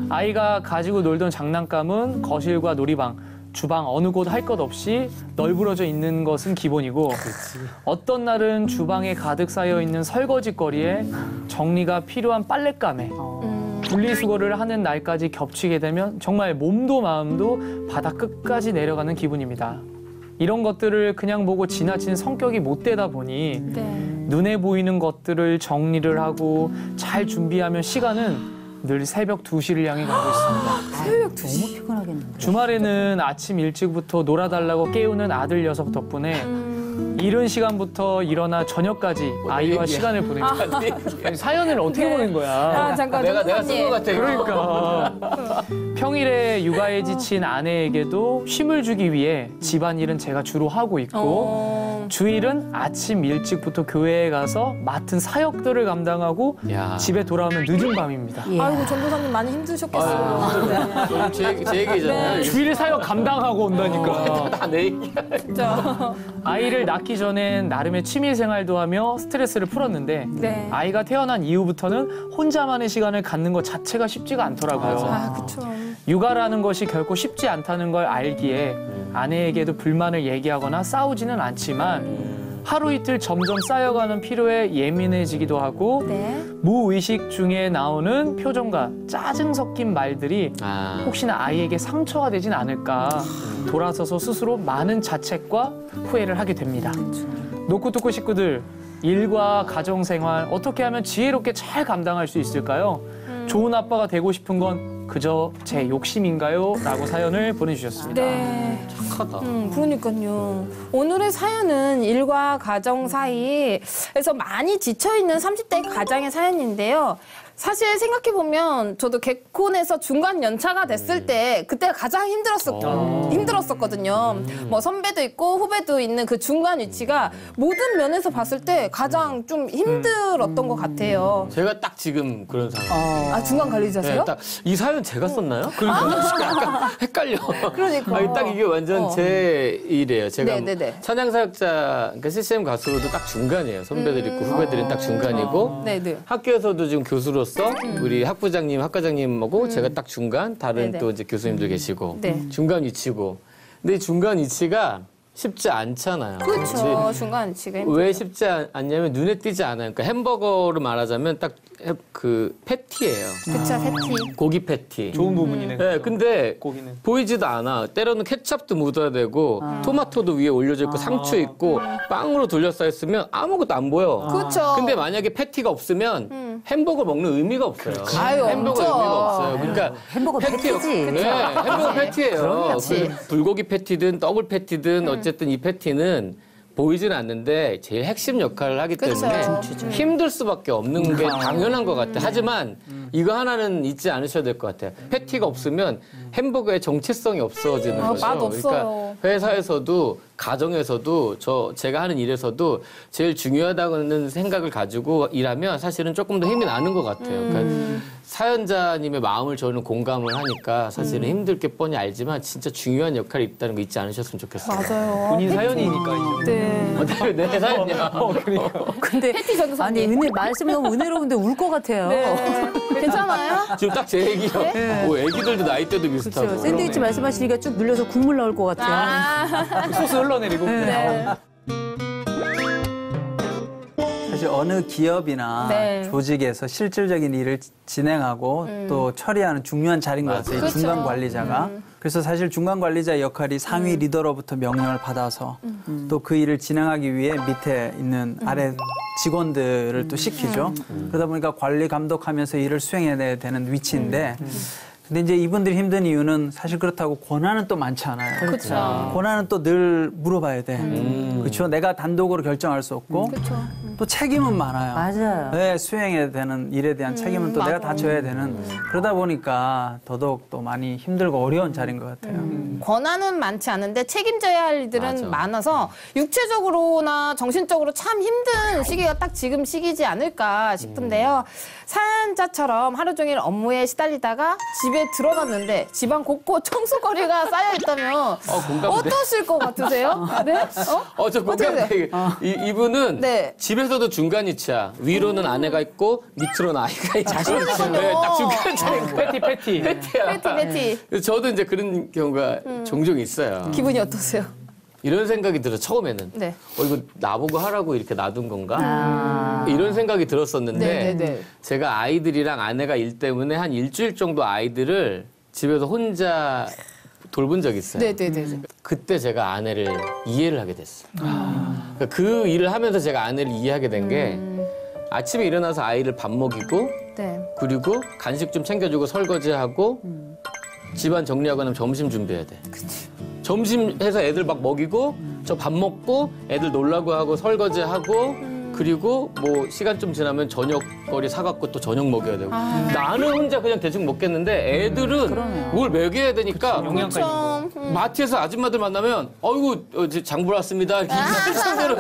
아이가 가지고 놀던 장난감은 거실과 놀이방, 주방 어느 곳 할 것 없이 널브러져 있는 것은 기본이고 어떤 날은 주방에 가득 쌓여 있는 설거지거리에 정리가 필요한 빨랫감에 분리수거를 하는 날까지 겹치게 되면 정말 몸도 마음도 바닥 끝까지 내려가는 기분입니다. 이런 것들을 그냥 보고 지나친 성격이 못 되다 보니 눈에 보이는 것들을 정리를 하고 잘 준비하면 시간은 늘 새벽 2시를 향해 가고 있습니다. 새벽 2시. 너무 피곤하겠는데. 주말에는 아침 일찍부터 놀아달라고 깨우는 아들 녀석 덕분에 이른 시간부터 일어나 저녁까지 아이와 시간을 보냅니다. 아니, 사연을 어떻게 보낸 거야? 아, 잠깐. 내가 쓴 것 같아. 그러니까 평일에 육아에 지친 아내에게도 쉼을 주기 위해 집안일은 제가 주로 하고 있고 주일은 아침 일찍부터 교회에 가서 맡은 사역들을 감당하고 야. 집에 돌아오면 늦은 밤입니다. 예. 아이고, 전도사님 많이 힘드셨겠어요. 제 얘기잖아요. 주일 사역 감당하고 온다니까. 다 내 얘기야. 진짜. 아이를 낳기 전엔 나름의 취미 생활도 하며 스트레스를 풀었는데 네. 아이가 태어난 이후부터는 혼자만의 시간을 갖는 것 자체가 쉽지가 않더라고요. 아, 그쵸. 육아라는 것이 결코 쉽지 않다는 걸 알기에 아내에게도 불만을 얘기하거나 싸우지는 않지만 하루 이틀 점점 쌓여가는 피로에 예민해지기도 하고 네. 무의식 중에 나오는 표정과 짜증 섞인 말들이 혹시나 아이에게 상처가 되진 않을까 돌아서서 스스로 많은 자책과 후회를 하게 됩니다. 노쿠토쿠 식구들, 일과 가정생활 어떻게 하면 지혜롭게 잘 감당할 수 있을까요? 좋은 아빠가 되고 싶은 건 그저 제 욕심인가요? 라고 사연을 보내주셨습니다. 네. 착하다. 그러니까요. 오늘의 사연은 일과 가정 사이에서 많이 지쳐있는 30대 가장의 사연인데요. 사실 생각해보면 저도 개콘에서 중간 연차가 됐을 때 그때가 가장 힘들었었거든요. 뭐 선배도 있고 후배도 있는 그 중간 위치가 모든 면에서 봤을 때 가장 좀 힘들었던 것 같아요. 제가 딱 지금 그런 상황. 아, 중간 관리자세요? 딱 이 사연 제가 썼나요? 그러니까 약간 헷갈려. 그러니까. 아니, 딱 이게 완전 제 일이에요. 제가 네네네. 찬양사역자, 그러니까 CCM 가수로도 딱 중간이에요. 선배들 있고 후배들은 딱 중간이고 네네. 학교에서도 지금 교수로서 우리 학부장님, 학과장님하고 제가 딱 중간, 다른 네네. 또 이제 교수님들 계시고 네. 중간 위치고. 근데 이 중간 위치가 쉽지 않잖아요. 그렇죠. 중간 위치가 힘들죠. 왜 쉽지 않냐면 눈에 띄지 않아요. 그러니까 햄버거로 말하자면 딱 그 패티예요. 그쵸, 패티. 고기 패티. 좋은 부분이네. 네, 근데 고기는. 보이지도 않아. 때로는 케첩도 묻어야 되고 토마토도 위에 올려져 있고 상추 있고 빵으로 둘러싸여 있으면 아무것도 안 보여. 그쵸. 근데 만약에 패티가 없으면 햄버거 먹는 의미가 없어요. 아유, 햄버거 없죠. 의미가 없어요. 그러니까 햄버거 패티지. 네, 햄버거 패티예요. 그렇지. 불고기 패티든 더블 패티든 어쨌든 이 패티는 보이지는 않는데 제일 핵심 역할을 하기 때문에 그쵸. 힘들 수밖에 없는 게 당연한 것 같아요. 하지만 이거 하나는 잊지 않으셔야 될 것 같아요. 패티가 없으면 햄버거의 정체성이 없어지는 거죠. 맛없어요. 그러니까 회사에서도 가정에서도 제가 하는 일에서도 제일 중요하다는 생각을 가지고 일하면 사실은 조금 더 힘이 나는 것 같아요. 그러니까 사연자님의 마음을 저는 공감을 하니까 사실은 힘들 게 뻔히 알지만 진짜 중요한 역할이 있다는 거 잊지 않으셨으면 좋겠어요. 맞아요. 본인 사연이니까 이제. 네. 내 사연이야. 그러니까. 근데 패티 전도사님. 아니 말씀이 너무 은혜로운데 울 것 같아요. 네. 괜찮아요? 지금 딱 제 얘기요. 뭐 애기들도 나이대도 비슷하고. 그렇죠. 샌드위치 말씀하시니까 쭉 눌려서 국물 나올 것 같아요. 소스 흘러내리고. 사실 어느 기업이나 네. 조직에서 실질적인 일을 진행하고 또 처리하는 중요한 자리인 것 같아요. 이 그렇죠. 중간 관리자가. 그래서 사실 중간 관리자의 역할이 상위 리더로부터 명령을 받아서 또 그 일을 진행하기 위해 밑에 있는 아래 직원들을 또 시키죠. 그러다 보니까 관리 감독하면서 일을 수행해야 되는 위치인데 근데 이제 이분들이 힘든 이유는 사실 그렇다고 권한은 또 많지 않아요. 그렇죠. 권한은 또 늘 물어봐야 돼. 그렇죠. 내가 단독으로 결정할 수 없고 또 책임은 많아요. 맞아요. 네, 수행해야 되는 일에 대한 책임은 또 내가 다 져야 되는. 그러다 보니까 더더욱 또 많이 힘들고 어려운 자리인 것 같아요. 권한은 많지 않은데 책임져야 할 일들은 맞아. 많아서 육체적으로나 정신적으로 참 힘든 시기가 딱 지금 시기지 않을까 싶은데요. 사연자처럼 하루 종일 업무에 시달리다가 집에 들어갔는데 집안 곳곳 청소거리가 쌓여 있다면 공감돼. 어떠실 것 같으세요? 네? 저 어떻게 공감돼. 이분은 네. 집에서도 중간 위치야. 위로는 아내가 있고 밑으로는 아이가 있고. 자식이 그러니까요. 네, 딱 중간 자리인 거야. 패티. 패티야. 패티. 그래서 저도 이제 그런 경우가 종종 있어요. 기분이 어떠세요? 이런 생각이 들어 처음에는. 네. 이거 나보고 하라고 이렇게 놔둔 건가? 이런 생각이 들었었는데 네. 제가 아이들이랑 아내가 일 때문에 한 일주일 정도 아이들을 집에서 혼자 돌본 적이 있어요. 네네네. 그때 제가 아내를 이해를 하게 됐어요. 그러니까 그 일을 하면서 제가 아내를 이해하게 된 게 아침에 일어나서 아이를 밥 먹이고 네. 그리고 간식 좀 챙겨주고 설거지하고 집안 정리하고 나면 점심 준비해야 돼. 점심 해서 애들 막 먹이고 저 밥 먹고 애들 놀라고 하고 설거지하고 그리고 뭐 시간 좀 지나면 저녁거리 사갖고 또 저녁 먹여야 되고 나는 혼자 그냥 대충 먹겠는데 애들은 뭘 먹여야 되니까 영양가 있는 거. 마트에서 아줌마들 만나면 어이구 장 보러 왔습니다 이렇게 상대로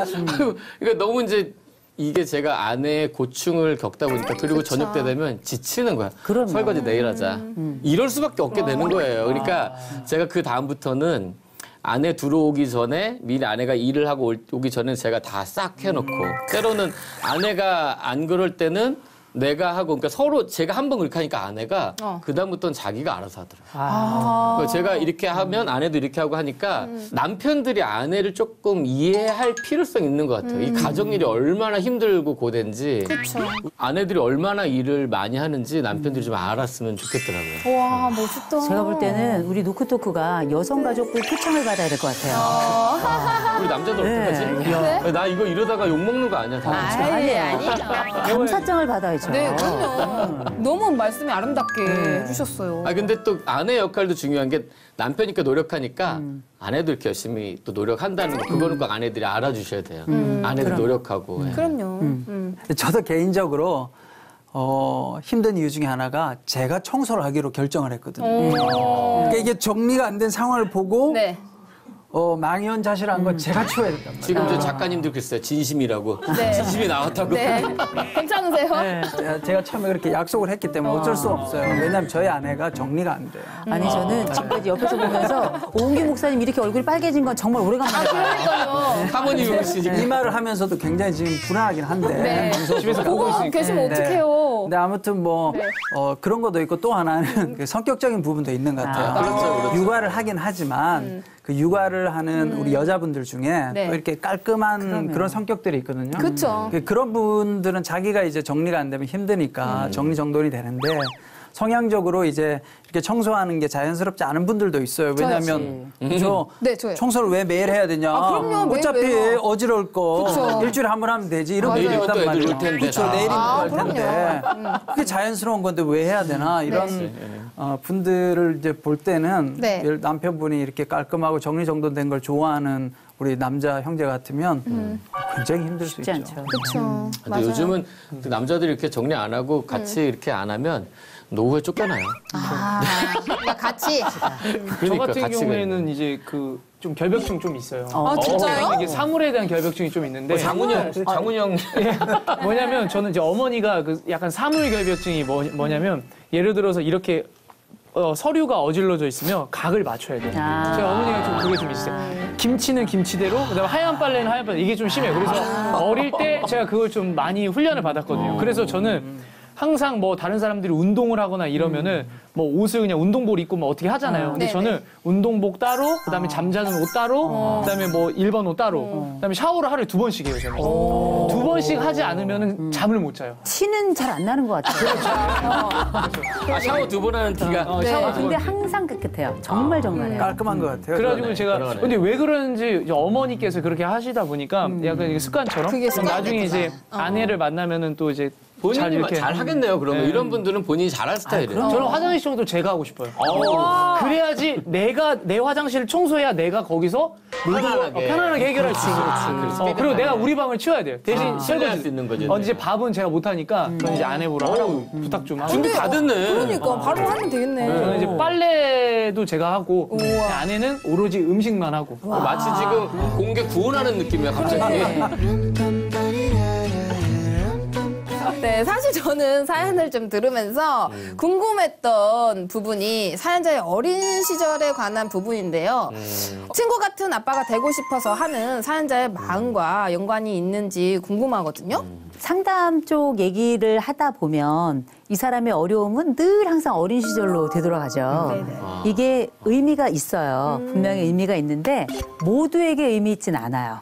그러니까 너무 이제 이게 제가 아내의 고충을 겪다 보니까 그리고 저녁 때 되면 지치는 거야. 그럼요. 설거지 내일 하자. 이럴 수밖에 없게 되는 거예요. 그러니까 제가 그 다음부터는 아내 들어오기 전에 미리 아내가 일을 하고 오기 전에 제가 다 싹 해놓고 때로는 아내가 안 그럴 때는 내가 하고 그러니까 서로 제가 한 번 그렇게 하니까 아내가 그다음부터는 자기가 알아서 하더라고요. 제가 이렇게 하면 아내도 이렇게 하고 하니까 남편들이 아내를 조금 이해할 필요성이 있는 것 같아요. 이 가정일이 얼마나 힘들고 고된지 아내들이 얼마나 일을 많이 하는지 남편들이 좀 알았으면 좋겠더라고요. 와 멋있다. 제가 볼 때는 우리 노크토크가 여성가족부 표창을 받아야 될 것 같아요. 우리 남자들 어떡하지? 나 이거 이러다가 욕먹는 거 아니야? 다. 아니에요. 감사장을 받아야죠. 네, 그럼요. 너무 말씀이 아름답게 해주셨어요. 근데 또 아내 역할도 중요한 게 남편이니까 노력하니까 아내도 이렇게 열심히 또 노력한다는 거 그거는 꼭 아내들이 알아주셔야 돼요. 아내도 노력하고. 예. 그럼요. 저도 개인적으로 힘든 이유 중에 하나가 제가 청소를 하기로 결정을 했거든요. 그러니까 이게 정리가 안 된 상황을 보고 네. 망연자실한 건 제가 치워야 된단 말이에요. 지금 저 작가님들 그랬어요. 진심이라고. 네. 진심이 나왔다고. 네. 괜찮으세요? 제가 처음에 그렇게 약속을 했기 때문에 어쩔 수 없어요. 왜냐하면 저희 아내가 정리가 안 돼요. 아니 저는 지금까지 옆에서 보면서 오은기 목사님 이렇게 얼굴이 빨개진 건 정말 오래간만에 봐요. 그러니까요. 사모님이 그러시 지금. 이 말을 하면서도 굉장히 지금 불안하긴 한데. 네. 집에서 보고 보고 있으니까. 계시면 어떡해요. 근데 아무튼 뭐 그런 것도 있고 또 하나는 그 성격적인 부분도 있는 것 같아요. 그렇죠. 육아를 하긴 하지만 그 육아를 하는 우리 여자분들 중에 네. 또 이렇게 깔끔한 그런 성격들이 있거든요. 그쵸. 그런 분들은 자기가 이제 정리가 안 되면 힘드니까 정리정돈이 되는데 성향적으로 이제 이렇게 청소하는 게 자연스럽지 않은 분들도 있어요. 왜냐하면 그죠? 네, 저요. 청소를 왜 매일 해야 되냐? 그럼요. 매일 어차피 왜요? 어지러울 거 그쵸. 일주일에 한 번 하면 되지. 이런 분들 내일이면 있단 또 애들 말이에요. 올 텐데 그렇죠. 다. 내일이면 또 할 그럼요. 텐데 그게 자연스러운 건데 왜 해야 되나 이런 분들을 이제 볼 때는 네. 남편분이 이렇게 깔끔하고 정리정돈된 걸 좋아하는 우리 남자 형제 같으면 굉장히 힘들 수 쉽지 있죠. 않죠. 그렇죠. 근데 요즘은 그 남자들이 이렇게 정리 안 하고 같이 이렇게 안 하면 노후에 쫓겨나요. 그러니까 같이. 저 같은 같이 경우에는 이제 그 좀 결벽증 좀 있어요. 진짜요? 이게 사물에 대한 결벽증이 좀 있는데 장훈영. 뭐냐면 저는 이제 어머니가 그 약간 사물 결벽증이 뭐냐면 예를 들어서 이렇게 서류가 어질러져 있으면 각을 맞춰야 돼요. 제 어머니가 좀 그게 좀 있어요. 김치는 김치대로, 그다음에 하얀 빨래는 하얀 빨래. 이게 좀 심해요. 그래서 어릴 때 제가 그걸 좀 많이 훈련을 받았거든요. 그래서 저는 항상 뭐 다른 사람들이 운동을 하거나 이러면은 뭐 옷을 그냥 운동복 입고 뭐 어떻게 하잖아요. 근데 네네. 저는 운동복 따로, 그다음에 잠자는 옷 따로, 그다음에 뭐 일반 옷 따로, 그다음에 샤워를 하루에 2번씩 해요, 저는. 2번씩 하지 않으면은 잠을 못 자요. 티는 잘 안 나는 것 같아요. 샤워 2번 하는 티가. 샤워 근데 항상 깨끗해요. 정말 정말해요. 깔끔한 것 같아요. 그래가지고 제가 그러네. 근데 왜 그러는지 이제 어머니께서 그렇게 하시다 보니까 약간 이게 습관처럼 그게 습관이 나중에 이제 됐구나. 아내를 만나면은 또 이제 본인이 이렇게 잘 하겠네요. 그러면 이런 분들은 본인이 잘할 스타일이에요. 저는 화장실 청소 제가 하고 싶어요. 그래야지 내 화장실을 청소해야 내가 거기서 편안하게 해결할 수 있어요. 그리고 내가 우리 방을 치워야 돼요. 대신 설거지 수 있는 거죠. 이제 밥은 제가 못하니까 저는 이제 아내보라 하라고 부탁 좀 하고. 준비 다 됐네. 그러니까 바로 하면 되겠네. 저는 이제 빨래도 제가 하고 아내는 오로지 음식만 하고. 마치 지금 공개 구원하는 느낌이야 갑자기. 네, 사실 저는 사연을 좀 들으면서 궁금했던 부분이 사연자의 어린 시절에 관한 부분인데요. 친구 같은 아빠가 되고 싶어서 하는 사연자의 마음과 연관이 있는지 궁금하거든요. 상담 쪽 얘기를 하다 보면 이 사람의 어려움은 늘 항상 어린 시절로 되돌아가죠. 이게 의미가 있어요. 분명히 의미가 있는데 모두에게 의미 있진 않아요.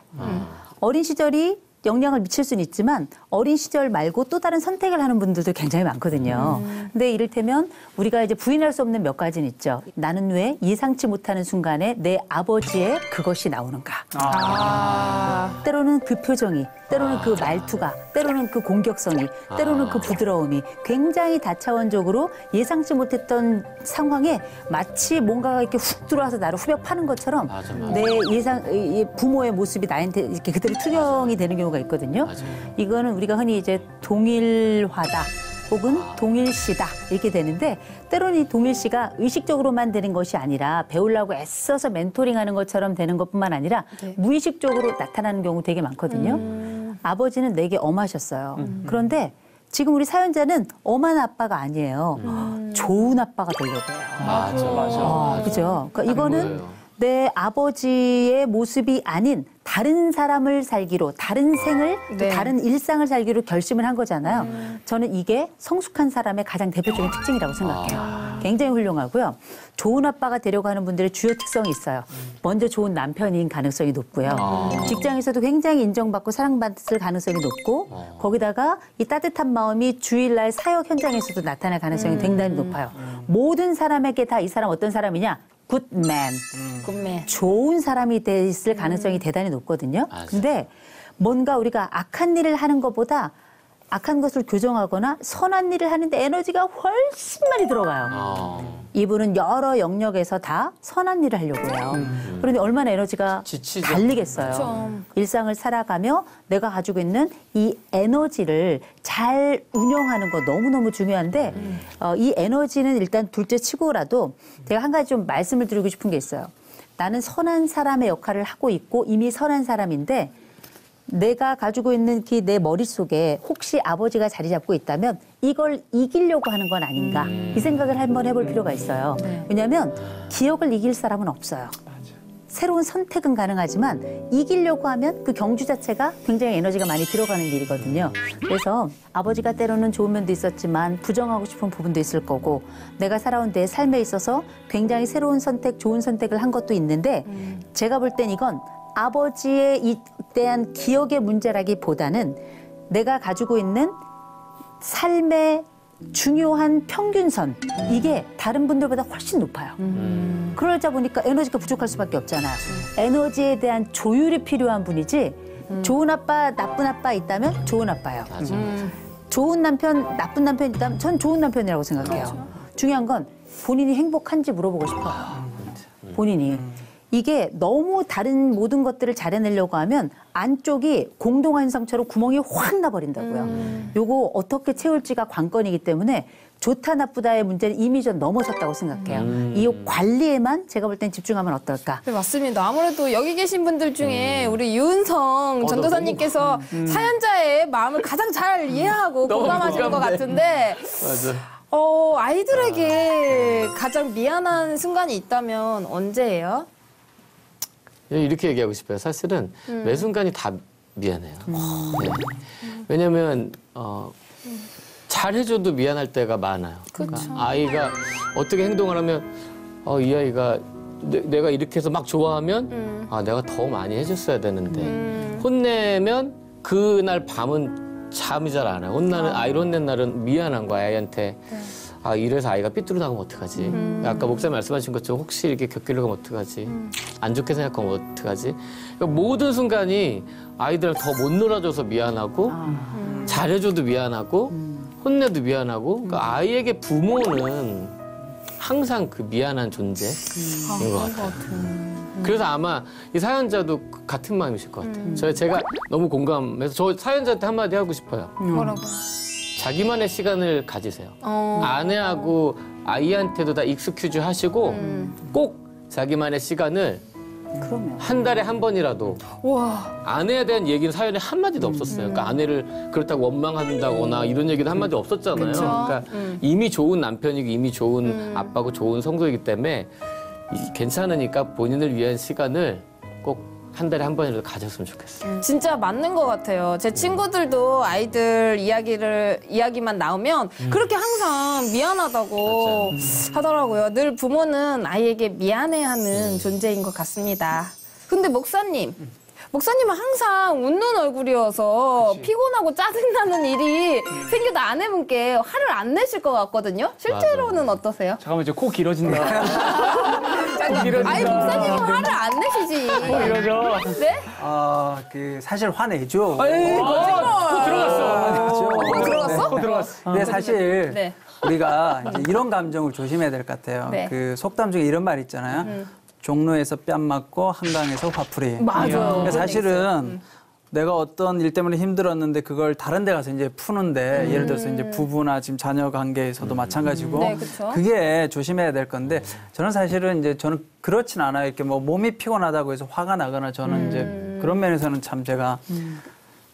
어린 시절이 영향을 미칠 수는 있지만 어린 시절 말고 또 다른 선택을 하는 분들도 굉장히 많거든요. 근데 이를테면 우리가 이제 부인할 수 없는 몇 가지는 있죠. 나는 왜 예상치 못하는 순간에 내 아버지의 그것이 나오는가. 때로는 그 표정이, 때로는 그 말투가, 때로는 그 공격성이, 때로는 그 부드러움이 굉장히 다차원적으로 예상치 못했던 상황에 마치 뭔가가 이렇게 훅 들어와서 나를 후벼 파는 것처럼 내 부모의 모습이 나한테 이렇게 그대로 투영이 되는 경우가 있거든요. 이거는 우리가 흔히 이제 동일화다 혹은 동일시다 이렇게 되는데 때로는 이 동일시가 의식적으로만 되는 것이 아니라 배우려고 애써서 멘토링하는 것처럼 되는 것뿐만 아니라 무의식적으로 나타나는 경우 되게 많거든요. 아버지는 내게 엄하셨어요. 그런데 지금 우리 사연자는 엄한 아빠가 아니에요. 좋은 아빠가 되려고 해요. 맞아. 그죠? 그러니까 이거는 내 아버지의 모습이 아닌 다른 사람을 살기로, 다른 생을, 또 다른 일상을 살기로 결심을 한 거잖아요. 저는 이게 성숙한 사람의 가장 대표적인 특징이라고 생각해요. 굉장히 훌륭하고요. 좋은 아빠가 되려고 하는 분들의 주요 특성이 있어요. 먼저 좋은 남편인 가능성이 높고요. 직장에서도 굉장히 인정받고 사랑받을 가능성이 높고 거기다가 이 따뜻한 마음이 주일날 사역 현장에서도 나타날 가능성이 굉장히 높아요. 모든 사람에게 다 이 사람 어떤 사람이냐? 굿맨. 좋은 사람이 됐을 가능성이 대단히 높거든요. 근데 뭔가 우리가 악한 일을 하는 것보다 악한 것을 교정하거나 선한 일을 하는데 에너지가 훨씬 많이 들어가요. 이분은 여러 영역에서 다 선한 일을 하려고 해요. 그런데 얼마나 에너지가 지치죠. 달리겠어요. 그렇죠. 일상을 살아가며 내가 가지고 있는 이 에너지를 잘 운영하는 거 너무너무 중요한데 이 에너지는 일단 둘째 치고라도 제가 한 가지 좀 말씀을 드리고 싶은 게 있어요. 나는 선한 사람의 역할을 하고 있고 이미 선한 사람인데 내가 가지고 있는 내 머릿속에 혹시 아버지가 자리 잡고 있다면 이걸 이기려고 하는 건 아닌가 이 생각을 한번 해볼 필요가 있어요. 왜냐하면 기억을 이길 사람은 없어요. 새로운 선택은 가능하지만 이기려고 하면 그 경주 자체가 굉장히 에너지가 많이 들어가는 일이거든요. 그래서 아버지가 때로는 좋은 면도 있었지만 부정하고 싶은 부분도 있을 거고 내가 살아온 내 삶에 있어서 굉장히 새로운 선택, 좋은 선택을 한 것도 있는데 제가 볼 땐 이건 아버지에 대한 기억의 문제라기보다는 내가 가지고 있는 삶의 중요한 평균선 이게 다른 분들보다 훨씬 높아요. 그러다 보니까 에너지가 부족할 수밖에 없잖아요. 에너지에 대한 조율이 필요한 분이지 좋은 아빠, 나쁜 아빠 있다면 좋은 아빠예요. 좋은 남편, 나쁜 남편 있다면 전 좋은 남편이라고 생각해요. 중요한 건 본인이 행복한지 물어보고 싶어요. 본인이. 이게 너무 다른 모든 것들을 잘해내려고 하면 안쪽이 공동환성처럼 구멍이 확 나버린다고요. 요거 어떻게 채울지가 관건이기 때문에 좋다 나쁘다의 문제는 이미 전 넘어섰다고 생각해요. 이 관리에만 제가 볼 땐 집중하면 어떨까. 네, 맞습니다. 아무래도 여기 계신 분들 중에 우리 유은성 전도사님께서 사연자의 마음을 가장 잘 이해하고 공감하시는 것 같은데 아이들에게 가장 미안한 순간이 있다면 언제예요? 이렇게 얘기하고 싶어요. 사실은 매 순간이 다 미안해요. 네. 왜냐면 잘해줘도 미안할 때가 많아요. 그러니까 아이가 어떻게 행동을 하면 이 아이가 내가 이렇게 해서 막 좋아하면 내가 더 많이 해줬어야 되는데 혼내면 그날 밤은 잠이 잘 안 와요. 아이를 혼낸 날은 미안한 거야 아이한테. 이래서 아이가 삐뚤어 나가면 어떡하지? 아까 목사님 말씀하신 것처럼 혹시 이렇게 격길로 가면 어떡하지? 안 좋게 생각하면 어떡하지? 그러니까 모든 순간이 아이들 더 못 놀아줘서 미안하고 잘해줘도 미안하고 혼내도 미안하고 그러니까 아이에게 부모는 항상 그 미안한 존재인 것 같아요. 그래서 아마 이 사연자도 같은 마음이실 것 같아요. 제가 너무 공감해서 저 사연자한테 한마디 하고 싶어요. 뭐라고? 자기만의 시간을 가지세요. 아내하고 아이한테도 다 익스큐즈 하시고 꼭 자기만의 시간을 그러면. 한 달에 한 번이라도 와. 아내에 대한 얘기는 사연에 한마디도 없었어요. 그러니까 아내를 그렇다고 원망한다거나 이런 얘기도 한마디 없었잖아요. 그러니까 이미 좋은 남편이고 이미 좋은 아빠고 좋은 성도이기 때문에 괜찮으니까 본인을 위한 시간을 꼭 한 달에 한 번이라도 가졌으면 좋겠어요. 진짜 맞는 것 같아요. 제 친구들도 아이들 이야기만 나오면 그렇게 항상 미안하다고 하더라고요. 늘 부모는 아이에게 미안해하는 존재인 것 같습니다. 근데 목사님은 항상 웃는 얼굴이어서 피곤하고 짜증나는 일이 생겨도 아내분께 화를 안 내실 것 같거든요. 실제로는 어떠세요? 잠깐만 이제 코 길어진다. 아니 목사님은 화를 안 내시지. 코 길어져. 네? 사실 화내죠. 코 들어갔어. 코 들어갔어? 코 들어갔어. 근데 사실 네. 우리가 이제 이런 감정을 조심해야 될 것 같아요. 네. 그 속담 중에 이런 말 있잖아요. 종로에서 뺨 맞고 한강에서 화풀이. 맞아요. 그러니까 사실은 내가 어떤 일 때문에 힘들었는데 그걸 다른 데 가서 이제 푸는데 예를 들어서 이제 부부나 지금 자녀 관계에서도 마찬가지고 네, 그쵸. 그게 조심해야 될 건데 저는 사실은 이제 저는 그렇진 않아요. 이렇게 뭐 몸이 피곤하다고 해서 화가 나거나 저는 이제 그런 면에서는 참 제가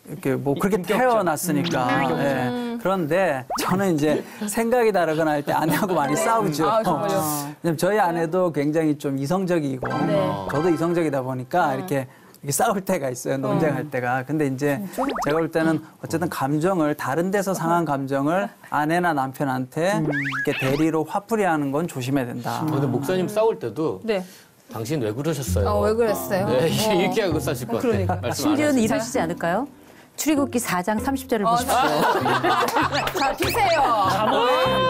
이렇게 뭐 그렇게 태어났으니까. 예. 그런데 저는 이제 생각이 다르거나 할 때 아내하고 많이 싸우죠. 아, 정말요? 왜냐면 저희 아내도 굉장히 좀 이성적이고 저도 이성적이다 보니까 이렇게 싸울 때가 있어요. 논쟁할 때가. 근데 이제 제가 볼 때는 어쨌든 감정을 다른 데서 상한 감정을 아내나 남편한테 이렇게 대리로 화풀이하는 건 조심해야 된다. 근데 목사님 싸울 때도 네. 당신 왜 그러셨어요? 왜 그랬어요? 네, 이렇게 하고 싸실 것 같아요. 말씀 안 심지어는 하시죠. 이러시지 않을까요? 출애굽기 4장 30절을 보십시오. 자, 드세요.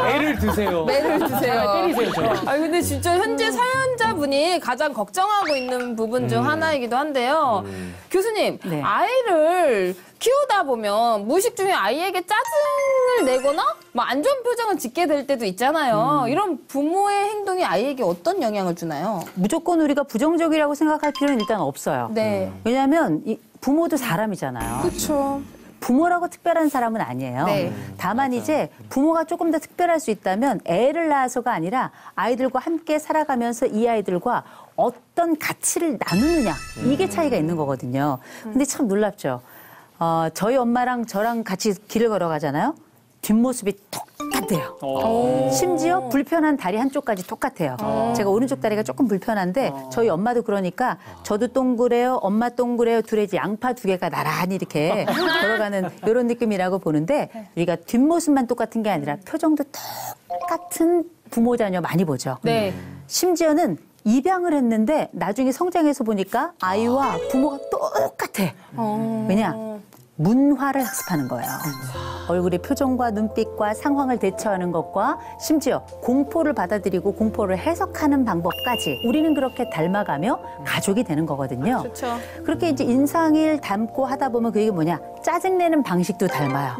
애를 드세요. 매를 드세요. 때리세요, 저. 아니 근데 진짜 현재 사연자분이 가장 걱정하고 있는 부분 중 하나이기도 한데요. 교수님, 네. 아이를 키우다 보면 무의식 중에 아이에게 짜증을 내거나 뭐 안 좋은 표정을 짓게 될 때도 있잖아요. 이런 부모의 행동이 아이에게 어떤 영향을 주나요? 무조건 우리가 부정적이라고 생각할 필요는 일단 없어요. 네. 왜냐하면 부모도 사람이잖아요. 그렇죠. 부모라고 특별한 사람은 아니에요. 네. 다만 이제 부모가 조금 더 특별할 수 있다면 애를 낳아서가 아니라 아이들과 함께 살아가면서 이 아이들과 어떤 가치를 나누느냐 이게 차이가 있는 거거든요. 근데 참 놀랍죠. 저희 엄마랑 저랑 같이 길을 걸어가잖아요. 뒷모습이 똑같아요. 심지어 불편한 다리 한쪽까지 똑같아요. 제가 오른쪽 다리가 조금 불편한데 저희 엄마도 그러니까 저도 동그래요, 엄마 동그래요, 둘의 이제 양파 두 개가 나란히 이렇게 걸어가는 이런 느낌이라고 보는데 우리가 뒷모습만 똑같은 게 아니라 표정도 똑같은 부모 자녀 많이 보죠. 네. 심지어는 입양을 했는데 나중에 성장해서 보니까 아이와 부모가 똑같아. 왜냐? 문화를 학습하는 거예요. 얼굴의 표정과 눈빛과 상황을 대처하는 것과 심지어 공포를 받아들이고 공포를 해석하는 방법까지 우리는 그렇게 닮아가며 가족이 되는 거거든요. 그렇죠. 그렇게 이제 인상을 담고 하다 보면 그게 뭐냐? 짜증내는 방식도 닮아요.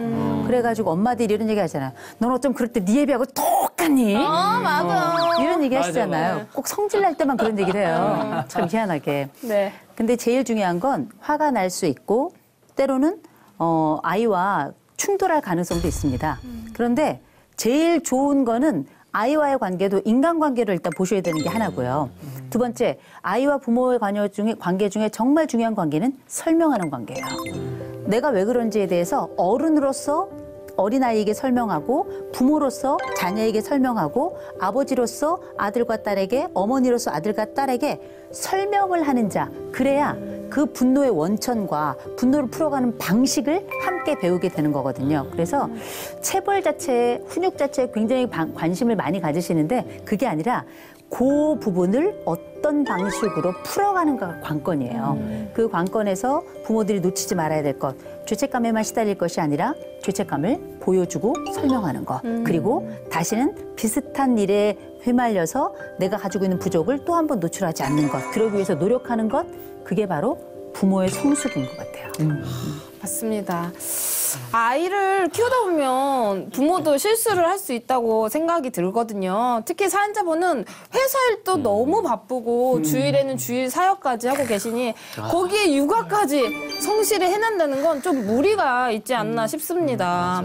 그래가지고 엄마들이 이런 얘기 하잖아요. 넌 어쩜 그럴 때 네 애비하고 똑같니? 맞아. 이런 얘기 하시잖아요. 꼭 성질 날 때만 그런 얘기를 해요. 참 희한하게. 네. 근데 제일 중요한 건 화가 날 수 있고 때로는 아이와 충돌할 가능성도 있습니다. 그런데 제일 좋은 거는 아이와의 관계도 인간관계를 일단 보셔야 되는 게 하나고요. 두 번째, 아이와 부모의 관계 중에 정말 중요한 관계는 설명하는 관계예요. 내가 왜 그런지에 대해서 어른으로서 어린아이에게 설명하고 부모로서 자녀에게 설명하고 아버지로서 아들과 딸에게 어머니로서 아들과 딸에게 설명을 하는 자 그래야 그 분노의 원천과 분노를 풀어가는 방식을 함께 배우게 되는 거거든요. 그래서 체벌 자체에 훈육 자체에 굉장히 관심을 많이 가지시는데 그게 아니라 그 부분을 어떤 방식으로 풀어가는가 관건이에요. 그 관건에서 부모들이 놓치지 말아야 될 것, 죄책감에만 시달릴 것이 아니라 죄책감을 보여주고 설명하는 것. 그리고 다시는 비슷한 일에 휘말려서 내가 가지고 있는 부족을 또 한 번 노출하지 않는 것. 그러기 위해서 노력하는 것, 그게 바로 부모의 성숙인 것 같아요. 맞습니다. 아이를 키우다 보면 부모도 실수를 할 수 있다고 생각이 들거든요. 특히 사연자분은 회사 일도 너무 바쁘고 주일에는 주일 사역까지 하고 계시니 거기에 육아까지 성실히 해낸다는 건 좀 무리가 있지 않나 싶습니다.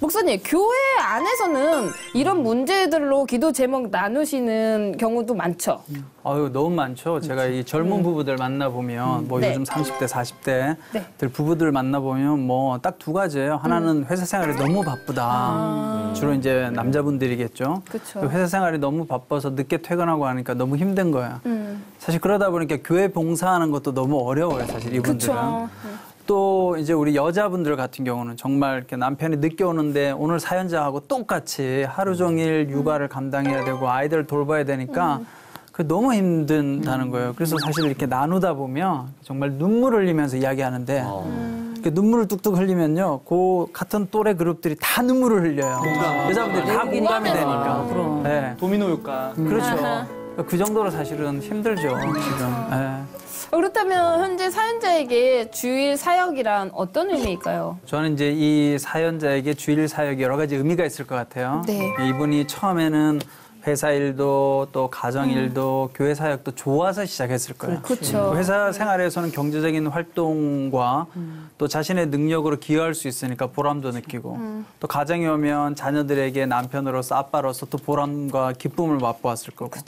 목사님, 교회 안에서는 이런 문제들로 기도 제목 나누시는 경우도 많죠? 아유, 너무 많죠. 제가 이 젊은 부부들 만나보면, 뭐 네. 요즘 30대, 40대들 네. 부부들 만나보면 뭐 딱 두 가지예요. 하나는 회사 생활이 너무 바쁘다. 주로 이제 남자분들이겠죠. 그쵸. 회사 생활이 너무 바빠서 늦게 퇴근하고 하니까 너무 힘든 거야. 사실 그러다 보니까 교회 봉사하는 것도 너무 어려워요, 사실 이분들은. 그쵸. 또 이제 우리 여자분들 같은 경우는 정말 이렇게 남편이 늦게 오는데 오늘 사연자하고 똑같이 하루 종일 육아를 감당해야 되고 아이들을 돌봐야 되니까 그 너무 힘든다는 거예요. 그래서 사실 이렇게 나누다 보면 정말 눈물을 흘리면서 이야기하는데 이렇게 눈물을 뚝뚝 흘리면요, 그 같은 또래 그룹들이 다 눈물을 흘려요. 여자분들이 다 공감이 되니까. 그럼. 네. 도미노 효과. 그렇죠. 그 정도로 사실은 힘들죠, 지금. 네. 그렇다면 현재 사연자에게 주일 사역이란 어떤 의미일까요? 저는 이제 이 사연자에게 주일 사역이 여러 가지 의미가 있을 것 같아요. 네. 이분이 처음에는 회사 일도 또 가정 일도 교회 사역도 좋아서 시작했을 거예요. 그렇죠. 회사 생활에서는 경제적인 활동과 또 자신의 능력으로 기여할 수 있으니까 보람도 느끼고 또 가정에 오면 자녀들에게 남편으로서 아빠로서 또 보람과 기쁨을 맛보았을 거고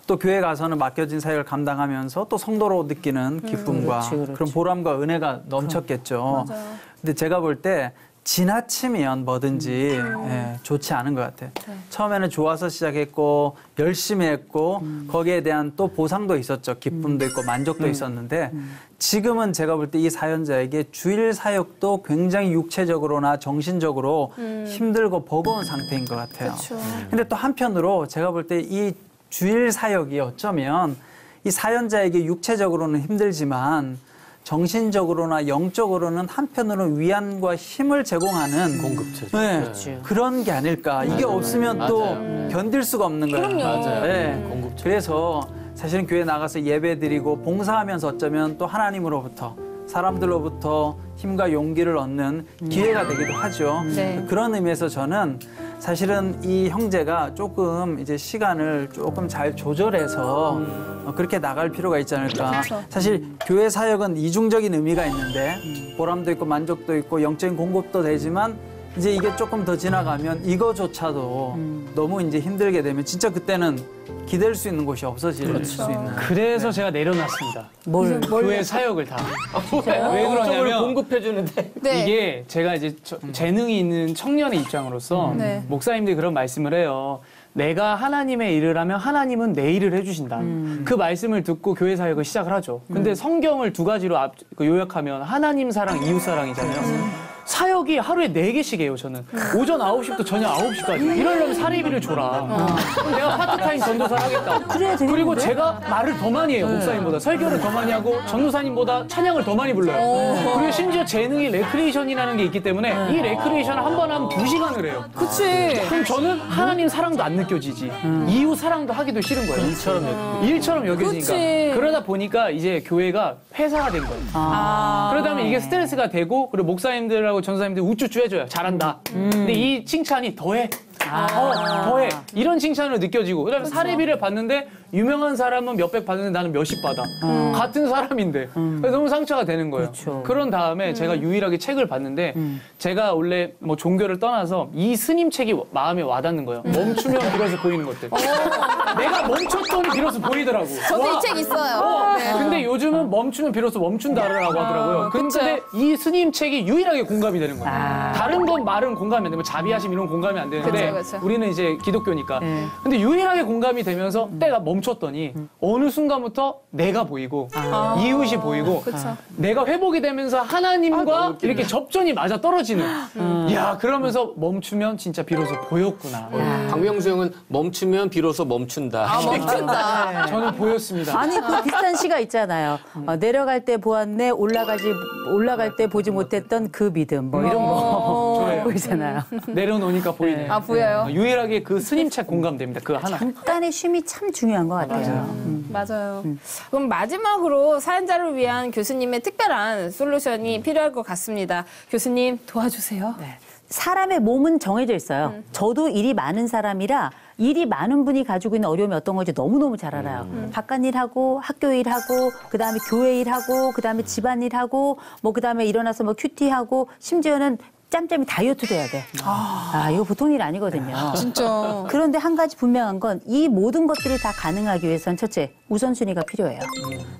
또 교회 가서는 맡겨진 사역을 감당하면서 또 성도로 느끼는 기쁨과 그런 보람과 은혜가 넘쳤겠죠. 근데 제가 볼 때 지나치면 뭐든지 예, 좋지 않은 것 같아요. 처음에는 좋아서 시작했고 열심히 했고 거기에 대한 또 보상도 있었죠. 기쁨도 있고 만족도 있었는데 지금은 제가 볼 때 이 사연자에게 주일 사역도 굉장히 육체적으로나 정신적으로 힘들고 버거운 상태인 것 같아요. 근데 또 한편으로 제가 볼 때 이 주일 사역이 어쩌면 이 사연자에게 육체적으로는 힘들지만 정신적으로나 영적으로는 한편으로는 위안과 힘을 제공하는 공급체죠. 네, 그런 게 아닐까. 이게 없으면 또 견딜 수가 없는 거예요. 그럼요. 네. 공급체. 그래서 사실은 교회 나가서 예배 드리고 봉사하면서 어쩌면 또 하나님으로부터 사람들로부터 힘과 용기를 얻는 기회가 되기도 하죠. 네. 그런 의미에서 저는 사실은 이 형제가 조금 이제 시간을 조금 잘 조절해서 그렇게 나갈 필요가 있지 않을까. 사실 교회 사역은 이중적인 의미가 있는데 보람도 있고 만족도 있고 영적인 공급도 되지만 이제 이게 조금 더 지나가면 이거조차도 너무 이제 힘들게 되면 진짜 그때는 기댈 수 있는 곳이 없어질 수 있는. 그래서 제가 내려놨습니다. 교회 사역을 다. 왜 공급을 그러냐면 공급해 주는데 네. 이게 제가 이제 재능이 있는 청년의 입장으로서 네. 목사님들이 그런 말씀을 해요. 내가 하나님의 일을 하면 하나님은 내 일을 해주신다. 그 말씀을 듣고 교회 사역을 시작을 하죠. 근데 성경을 두 가지로 요약하면 하나님 사랑, 이웃 사랑이잖아요. 사역이 하루에 4개씩 해요, 저는. 오전 9시부터 저녁 9시까지. 이러려면 사례비를 줘라. 그럼 내가 파트타임 전도사를 하겠다. 그래야 되는데? 그리고 제가 말을 더 많이 해요, 목사님보다. 설교를 더 많이 하고 전도사님보다 찬양을 더 많이 불러요. 그리고 심지어 재능이 레크리에이션이라는 게 있기 때문에 이 레크리에이션을 한 번 하면 2시간을 해요. 그치. 그럼 저는 하나님 사랑도 안 느껴지지. 이웃 사랑도 하기도 싫은 거예요. 일처럼 여겨지니까. 그치. 그러다 보니까 이제 교회가 회사가 된 거예요. 그러다 보면 이게 스트레스가 되고 그리고 목사님들하고 전사님들 우쭈쭈 해줘요. 잘한다. 근데 이 칭찬이 더해. 더해. 이런 칭찬으로 느껴지고. 그다음에 사례비를 받는데 유명한 사람은 몇백 받는데 나는 몇십 받아. 같은 사람인데. 그래서 너무 상처가 되는 거예요. 그런 다음에 제가 유일하게 책을 봤는데 제가 원래 뭐 종교를 떠나서 이 스님 책이 마음에 와닿는 거예요. 멈추면 비로소 보이는 것들. 내가 멈췄더니 비로소 보이더라고. 저도 이 책 있어요. 네. 근데 요즘은 멈추면 비로소 멈춘다라고 하더라고요. 근데 이 스님 책이 유일하게 공감이 되는 거예요. 다른 건 말은 공감이 안 되고 자비하심 이런 공감이 안 되는데 그쵸. 우리는 이제 기독교니까. 근데 유일하게 공감이 되면서 때가 멈췄더니 어느 순간부터 내가 보이고 이웃이 보이고 내가 회복이 되면서 하나님과 이렇게 접전이 맞아 떨어지는. 야, 그러면서 멈추면 진짜 비로소 보였구나. 박명수 형은 멈추면 비로소 멈춘다. 멈춘다. 저는 보였습니다. 아니 그 비슷한 시가 있잖아요. 내려갈 때 보았네, 올라갈 때 보지 못했던 그 믿음, 뭐 이런 거 저예요. 보이잖아요. 내려놓으니까 보이네요. 아, 보여요? 유일하게 그 스님 책 공감됩니다. 그 하나. 잠깐의 쉼이 참 중요한 것 같아요. 맞아요. 그럼 마지막으로 사연자를 위한 교수님의 특별한 솔루션이 필요할 것 같습니다. 교수님 도와주세요. 네. 사람의 몸은 정해져 있어요. 저도 일이 많은 사람이라 일이 많은 분이 가지고 있는 어려움이 어떤 건지 너무너무 잘 알아요. 바깥 일하고 학교 일하고 그다음에 교회 일하고 그다음에 집안 일하고 뭐 그다음에 일어나서 뭐 큐티하고 심지어는 짬짬이 다이어트도 해야 돼. 이거 보통 일 아니거든요. 진짜. 그런데 한 가지 분명한 건 이 모든 것들이 다 가능하기 위해서는 첫째, 우선순위가 필요해요.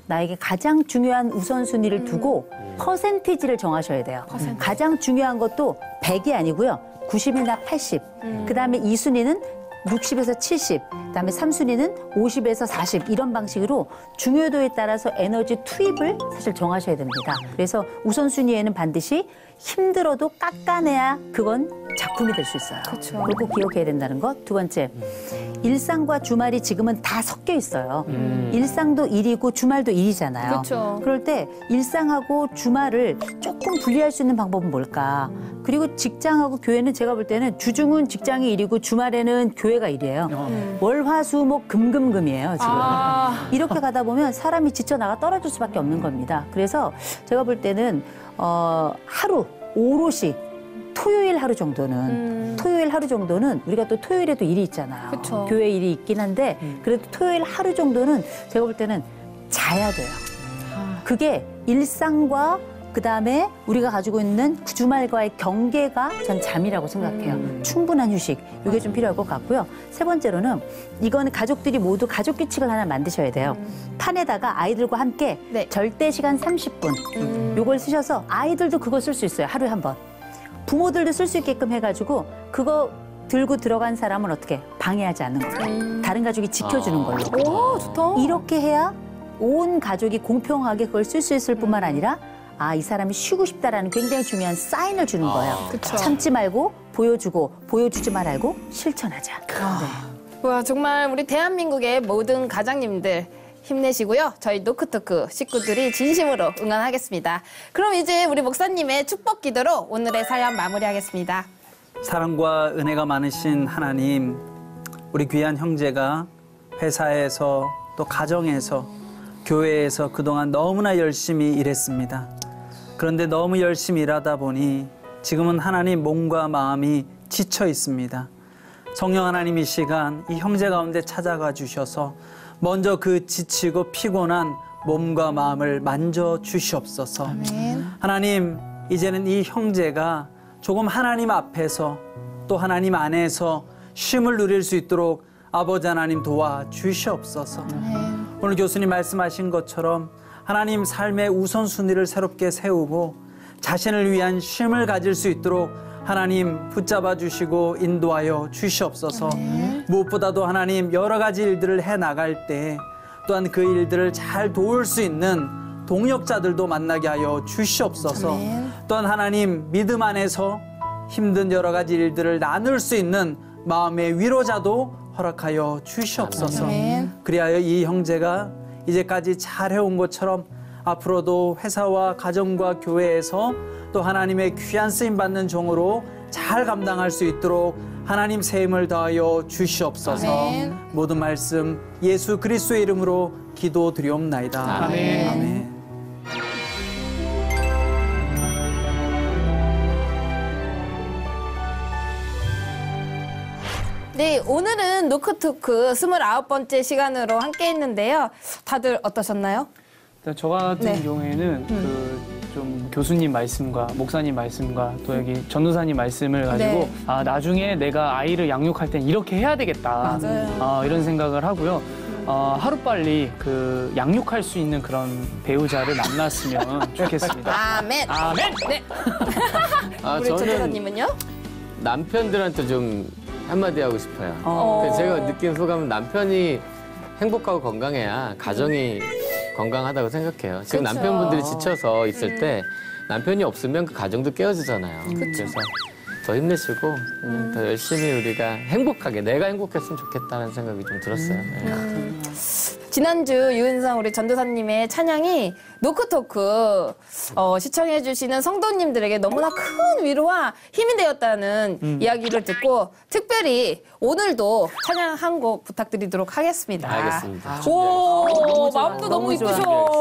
나에게 가장 중요한 우선순위를 두고 퍼센티지를 정하셔야 돼요. 가장 중요한 것도 100이 아니고요. 90이나 80. 그다음에 2순위는 60에서 70, 그다음에 3순위는 50에서 40 이런 방식으로 중요도에 따라서 에너지 투입을 사실 정하셔야 됩니다. 그래서 우선순위에는 반드시 힘들어도 깎아내야 그건 작품이 될 수 있어요. 그걸 꼭 기억해야 된다는 것. 두 번째, 일상과 주말이 지금은 다 섞여 있어요. 일상도 일이고 주말도 일이잖아요. 그렇죠. 그럴 때 일상하고 주말을 조금 분리할 수 있는 방법은 뭘까? 그리고 직장하고 교회는 제가 볼 때는 주중은 직장이 일이고 주말에는 교회가 일이에요. 월, 화, 수, 목, 금이에요, 지금. 이렇게 가다 보면 사람이 지쳐나가 떨어질 수밖에 없는 겁니다. 그래서 제가 볼 때는 하루, 오롯이 토요일 하루 정도는 우리가 또 토요일에도 일이 있잖아요. 그쵸. 교회 일이 있긴 한데 그래도 토요일 하루 정도는 제가 볼 때는 자야 돼요. 그게 일상과 그다음에 우리가 가지고 있는 주말과의 경계가 전 잠이라고 생각해요. 충분한 휴식. 이게 좀 필요할 것 같고요. 세 번째로는 이거는 가족들이 모두 가족 규칙을 하나 만드셔야 돼요. 판에다가 아이들과 함께 네. 절대 시간 30분. 요걸 쓰셔서 아이들도 그거 쓸 수 있어요. 하루에 한 번. 부모들도 쓸 수 있게끔 해가지고 그거 들고 들어간 사람은 어떻게 방해하지 않는 걸로. 다른 가족이 지켜주는 걸로. 오, 좋다. 이렇게 해야 온 가족이 공평하게 그걸 쓸 수 있을 뿐만 아니라 이 사람이 쉬고 싶다라는 굉장히 중요한 사인을 주는 거예요. 그쵸. 참지 말고 보여주고 보여주지 말고 실천하자. 네. 와, 정말 우리 대한민국의 모든 가장님들 힘내시고요. 저희 노크토크 식구들이 진심으로 응원하겠습니다. 그럼 이제 우리 목사님의 축복 기도로 오늘의 사연 마무리하겠습니다. 사랑과 은혜가 많으신 하나님, 우리 귀한 형제가 회사에서 또 가정에서 교회에서 그동안 너무나 열심히 일했습니다. 그런데 너무 열심히 일하다 보니 지금은 하나님 몸과 마음이 지쳐 있습니다. 성령 하나님 이 시간 이 형제 가운데 찾아가 주셔서 먼저 그 지치고 피곤한 몸과 마음을 만져 주시옵소서. 아멘. 하나님, 이제는 이 형제가 조금 하나님 앞에서 또 하나님 안에서 쉼을 누릴 수 있도록 아버지 하나님 도와 주시옵소서. 오늘 교수님 말씀하신 것처럼 하나님 삶의 우선순위를 새롭게 세우고 자신을 위한 쉼을 가질 수 있도록 하나님 붙잡아 주시고 인도하여 주시옵소서. 무엇보다도 하나님 여러 가지 일들을 해나갈 때 또한 그 일들을 잘 도울 수 있는 동역자들도 만나게 하여 주시옵소서. 또한 하나님 믿음 안에서 힘든 여러 가지 일들을 나눌 수 있는 마음의 위로자도 허락하여 주시옵소서. 그리하여 이 형제가 이제까지 잘 해온 것처럼 앞으로도 회사와 가정과 교회에서 또 하나님의 귀한 쓰임 받는 종으로 잘 감당할 수 있도록 하나님 새 힘을 더하여 주시옵소서. 아멘. 모든 말씀 예수 그리스도의 이름으로 기도드리옵나이다. 아멘. 아멘. 네, 오늘은 노크토크 29번째 시간으로 함께 했는데요. 다들 어떠셨나요? 일단 저 같은 네. 경우에는 그 좀 교수님 말씀과 목사님 말씀과 또 여기 전도사님 말씀을 가지고 네. 나중에 내가 아이를 양육할 땐 이렇게 해야 되겠다. 맞아요. 이런 생각을 하고요. 하루빨리 그 양육할 수 있는 그런 배우자를 만났으면 좋겠습니다. 아멘. 아멘. 네. 우리 저는 전도사님은요? 남편들한테 좀 한마디 하고 싶어요. 그래서 제가 느낀 소감은 남편이 행복하고 건강해야 가정이 건강하다고 생각해요. 지금 그쵸. 남편분들이 지쳐서 있을 때 남편이 없으면 그 가정도 깨어지잖아요. 그래서 더 힘내시고 더 열심히 우리가 행복하게 내가 행복했으면 좋겠다는 생각이 좀 들었어요. 네. 지난주 유은상 우리 전도사님의 찬양이 노크토크 시청해주시는 성도님들에게 너무나 큰 위로와 힘이 되었다는 이야기를 듣고 특별히 오늘도 찬양 한 곡 부탁드리도록 하겠습니다. 알겠습니다. 오, 마음도 너무 좋아. 이쁘셔.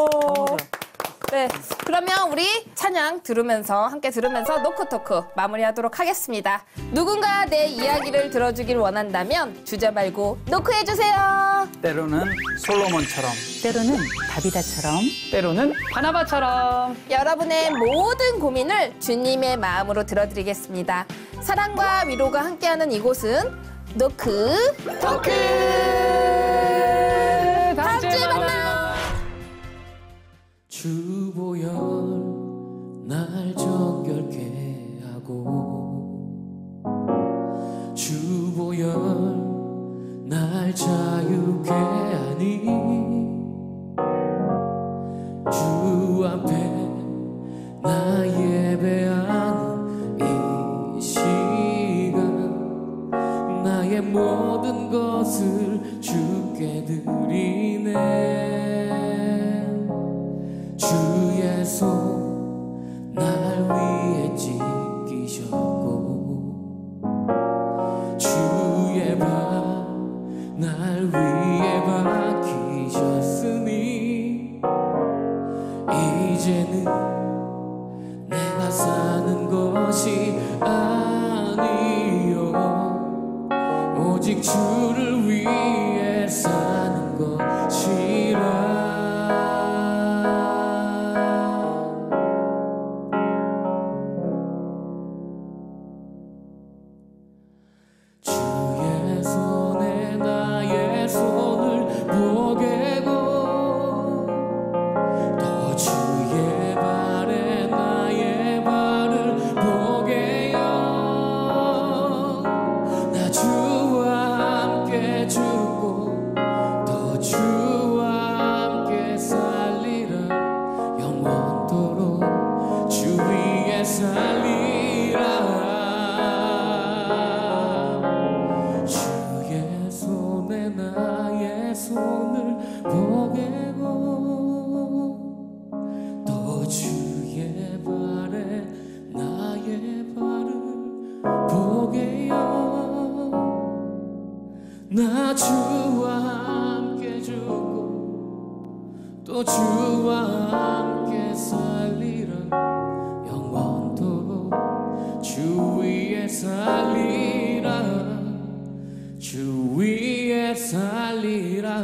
네, 그러면 우리 찬양 함께 들으면서 노크토크 마무리하도록 하겠습니다. 누군가 내 이야기를 들어주길 원한다면 주저 말고 노크해주세요. 때로는 솔로몬처럼. 때로는 다비다처럼. 때로는 바나바처럼. 여러분의 모든 고민을 주님의 마음으로 들어드리겠습니다. 사랑과 위로가 함께하는 이곳은 노크토크. 다음 주에 만나요. 주보혈 날 정결케 하고 주보혈 날 자유케 하니 주 앞에 나 예배하는 이 시간 나의 모든 것을 주께 드리네 주의 손 날 위에 찢기셨고 주의 발 날 위에 박히셨으니 이제는 내가 사는 것이 아니요 오직 주를 위해 사는 것이라 나 주와 함께 죽고 또 주와 함께 살리라 영원토록 주 위에 살리라 주 위에 살리라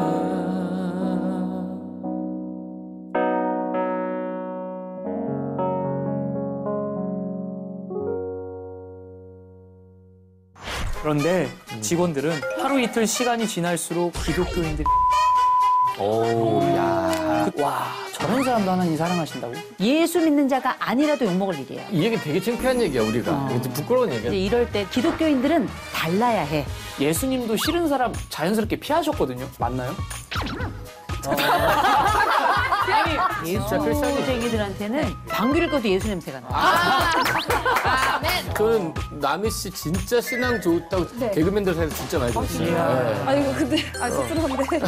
그런데 직원들은 하루 이틀 시간이 지날수록 기독교인들이 와, 저런 사람도 하나님 사랑하신다고? 예수 믿는 자가 아니라도 욕먹을 일이에요. 이 얘기 되게 창피한 얘기야 우리가 이게 좀 부끄러운 얘기야 이제 이럴 때 기독교인들은 달라야 해. 예수님도 싫은 사람 자연스럽게 피하셨거든요. 맞나요? 예수쟁이들한테는 방귀를 꿔도 예수 냄새가 나. 저는 남희 씨 진짜 신앙 좋다고 개그맨들 사이에서 진짜 많이 들었어요. 아이고 근데 씁쓸한데. 그쵸.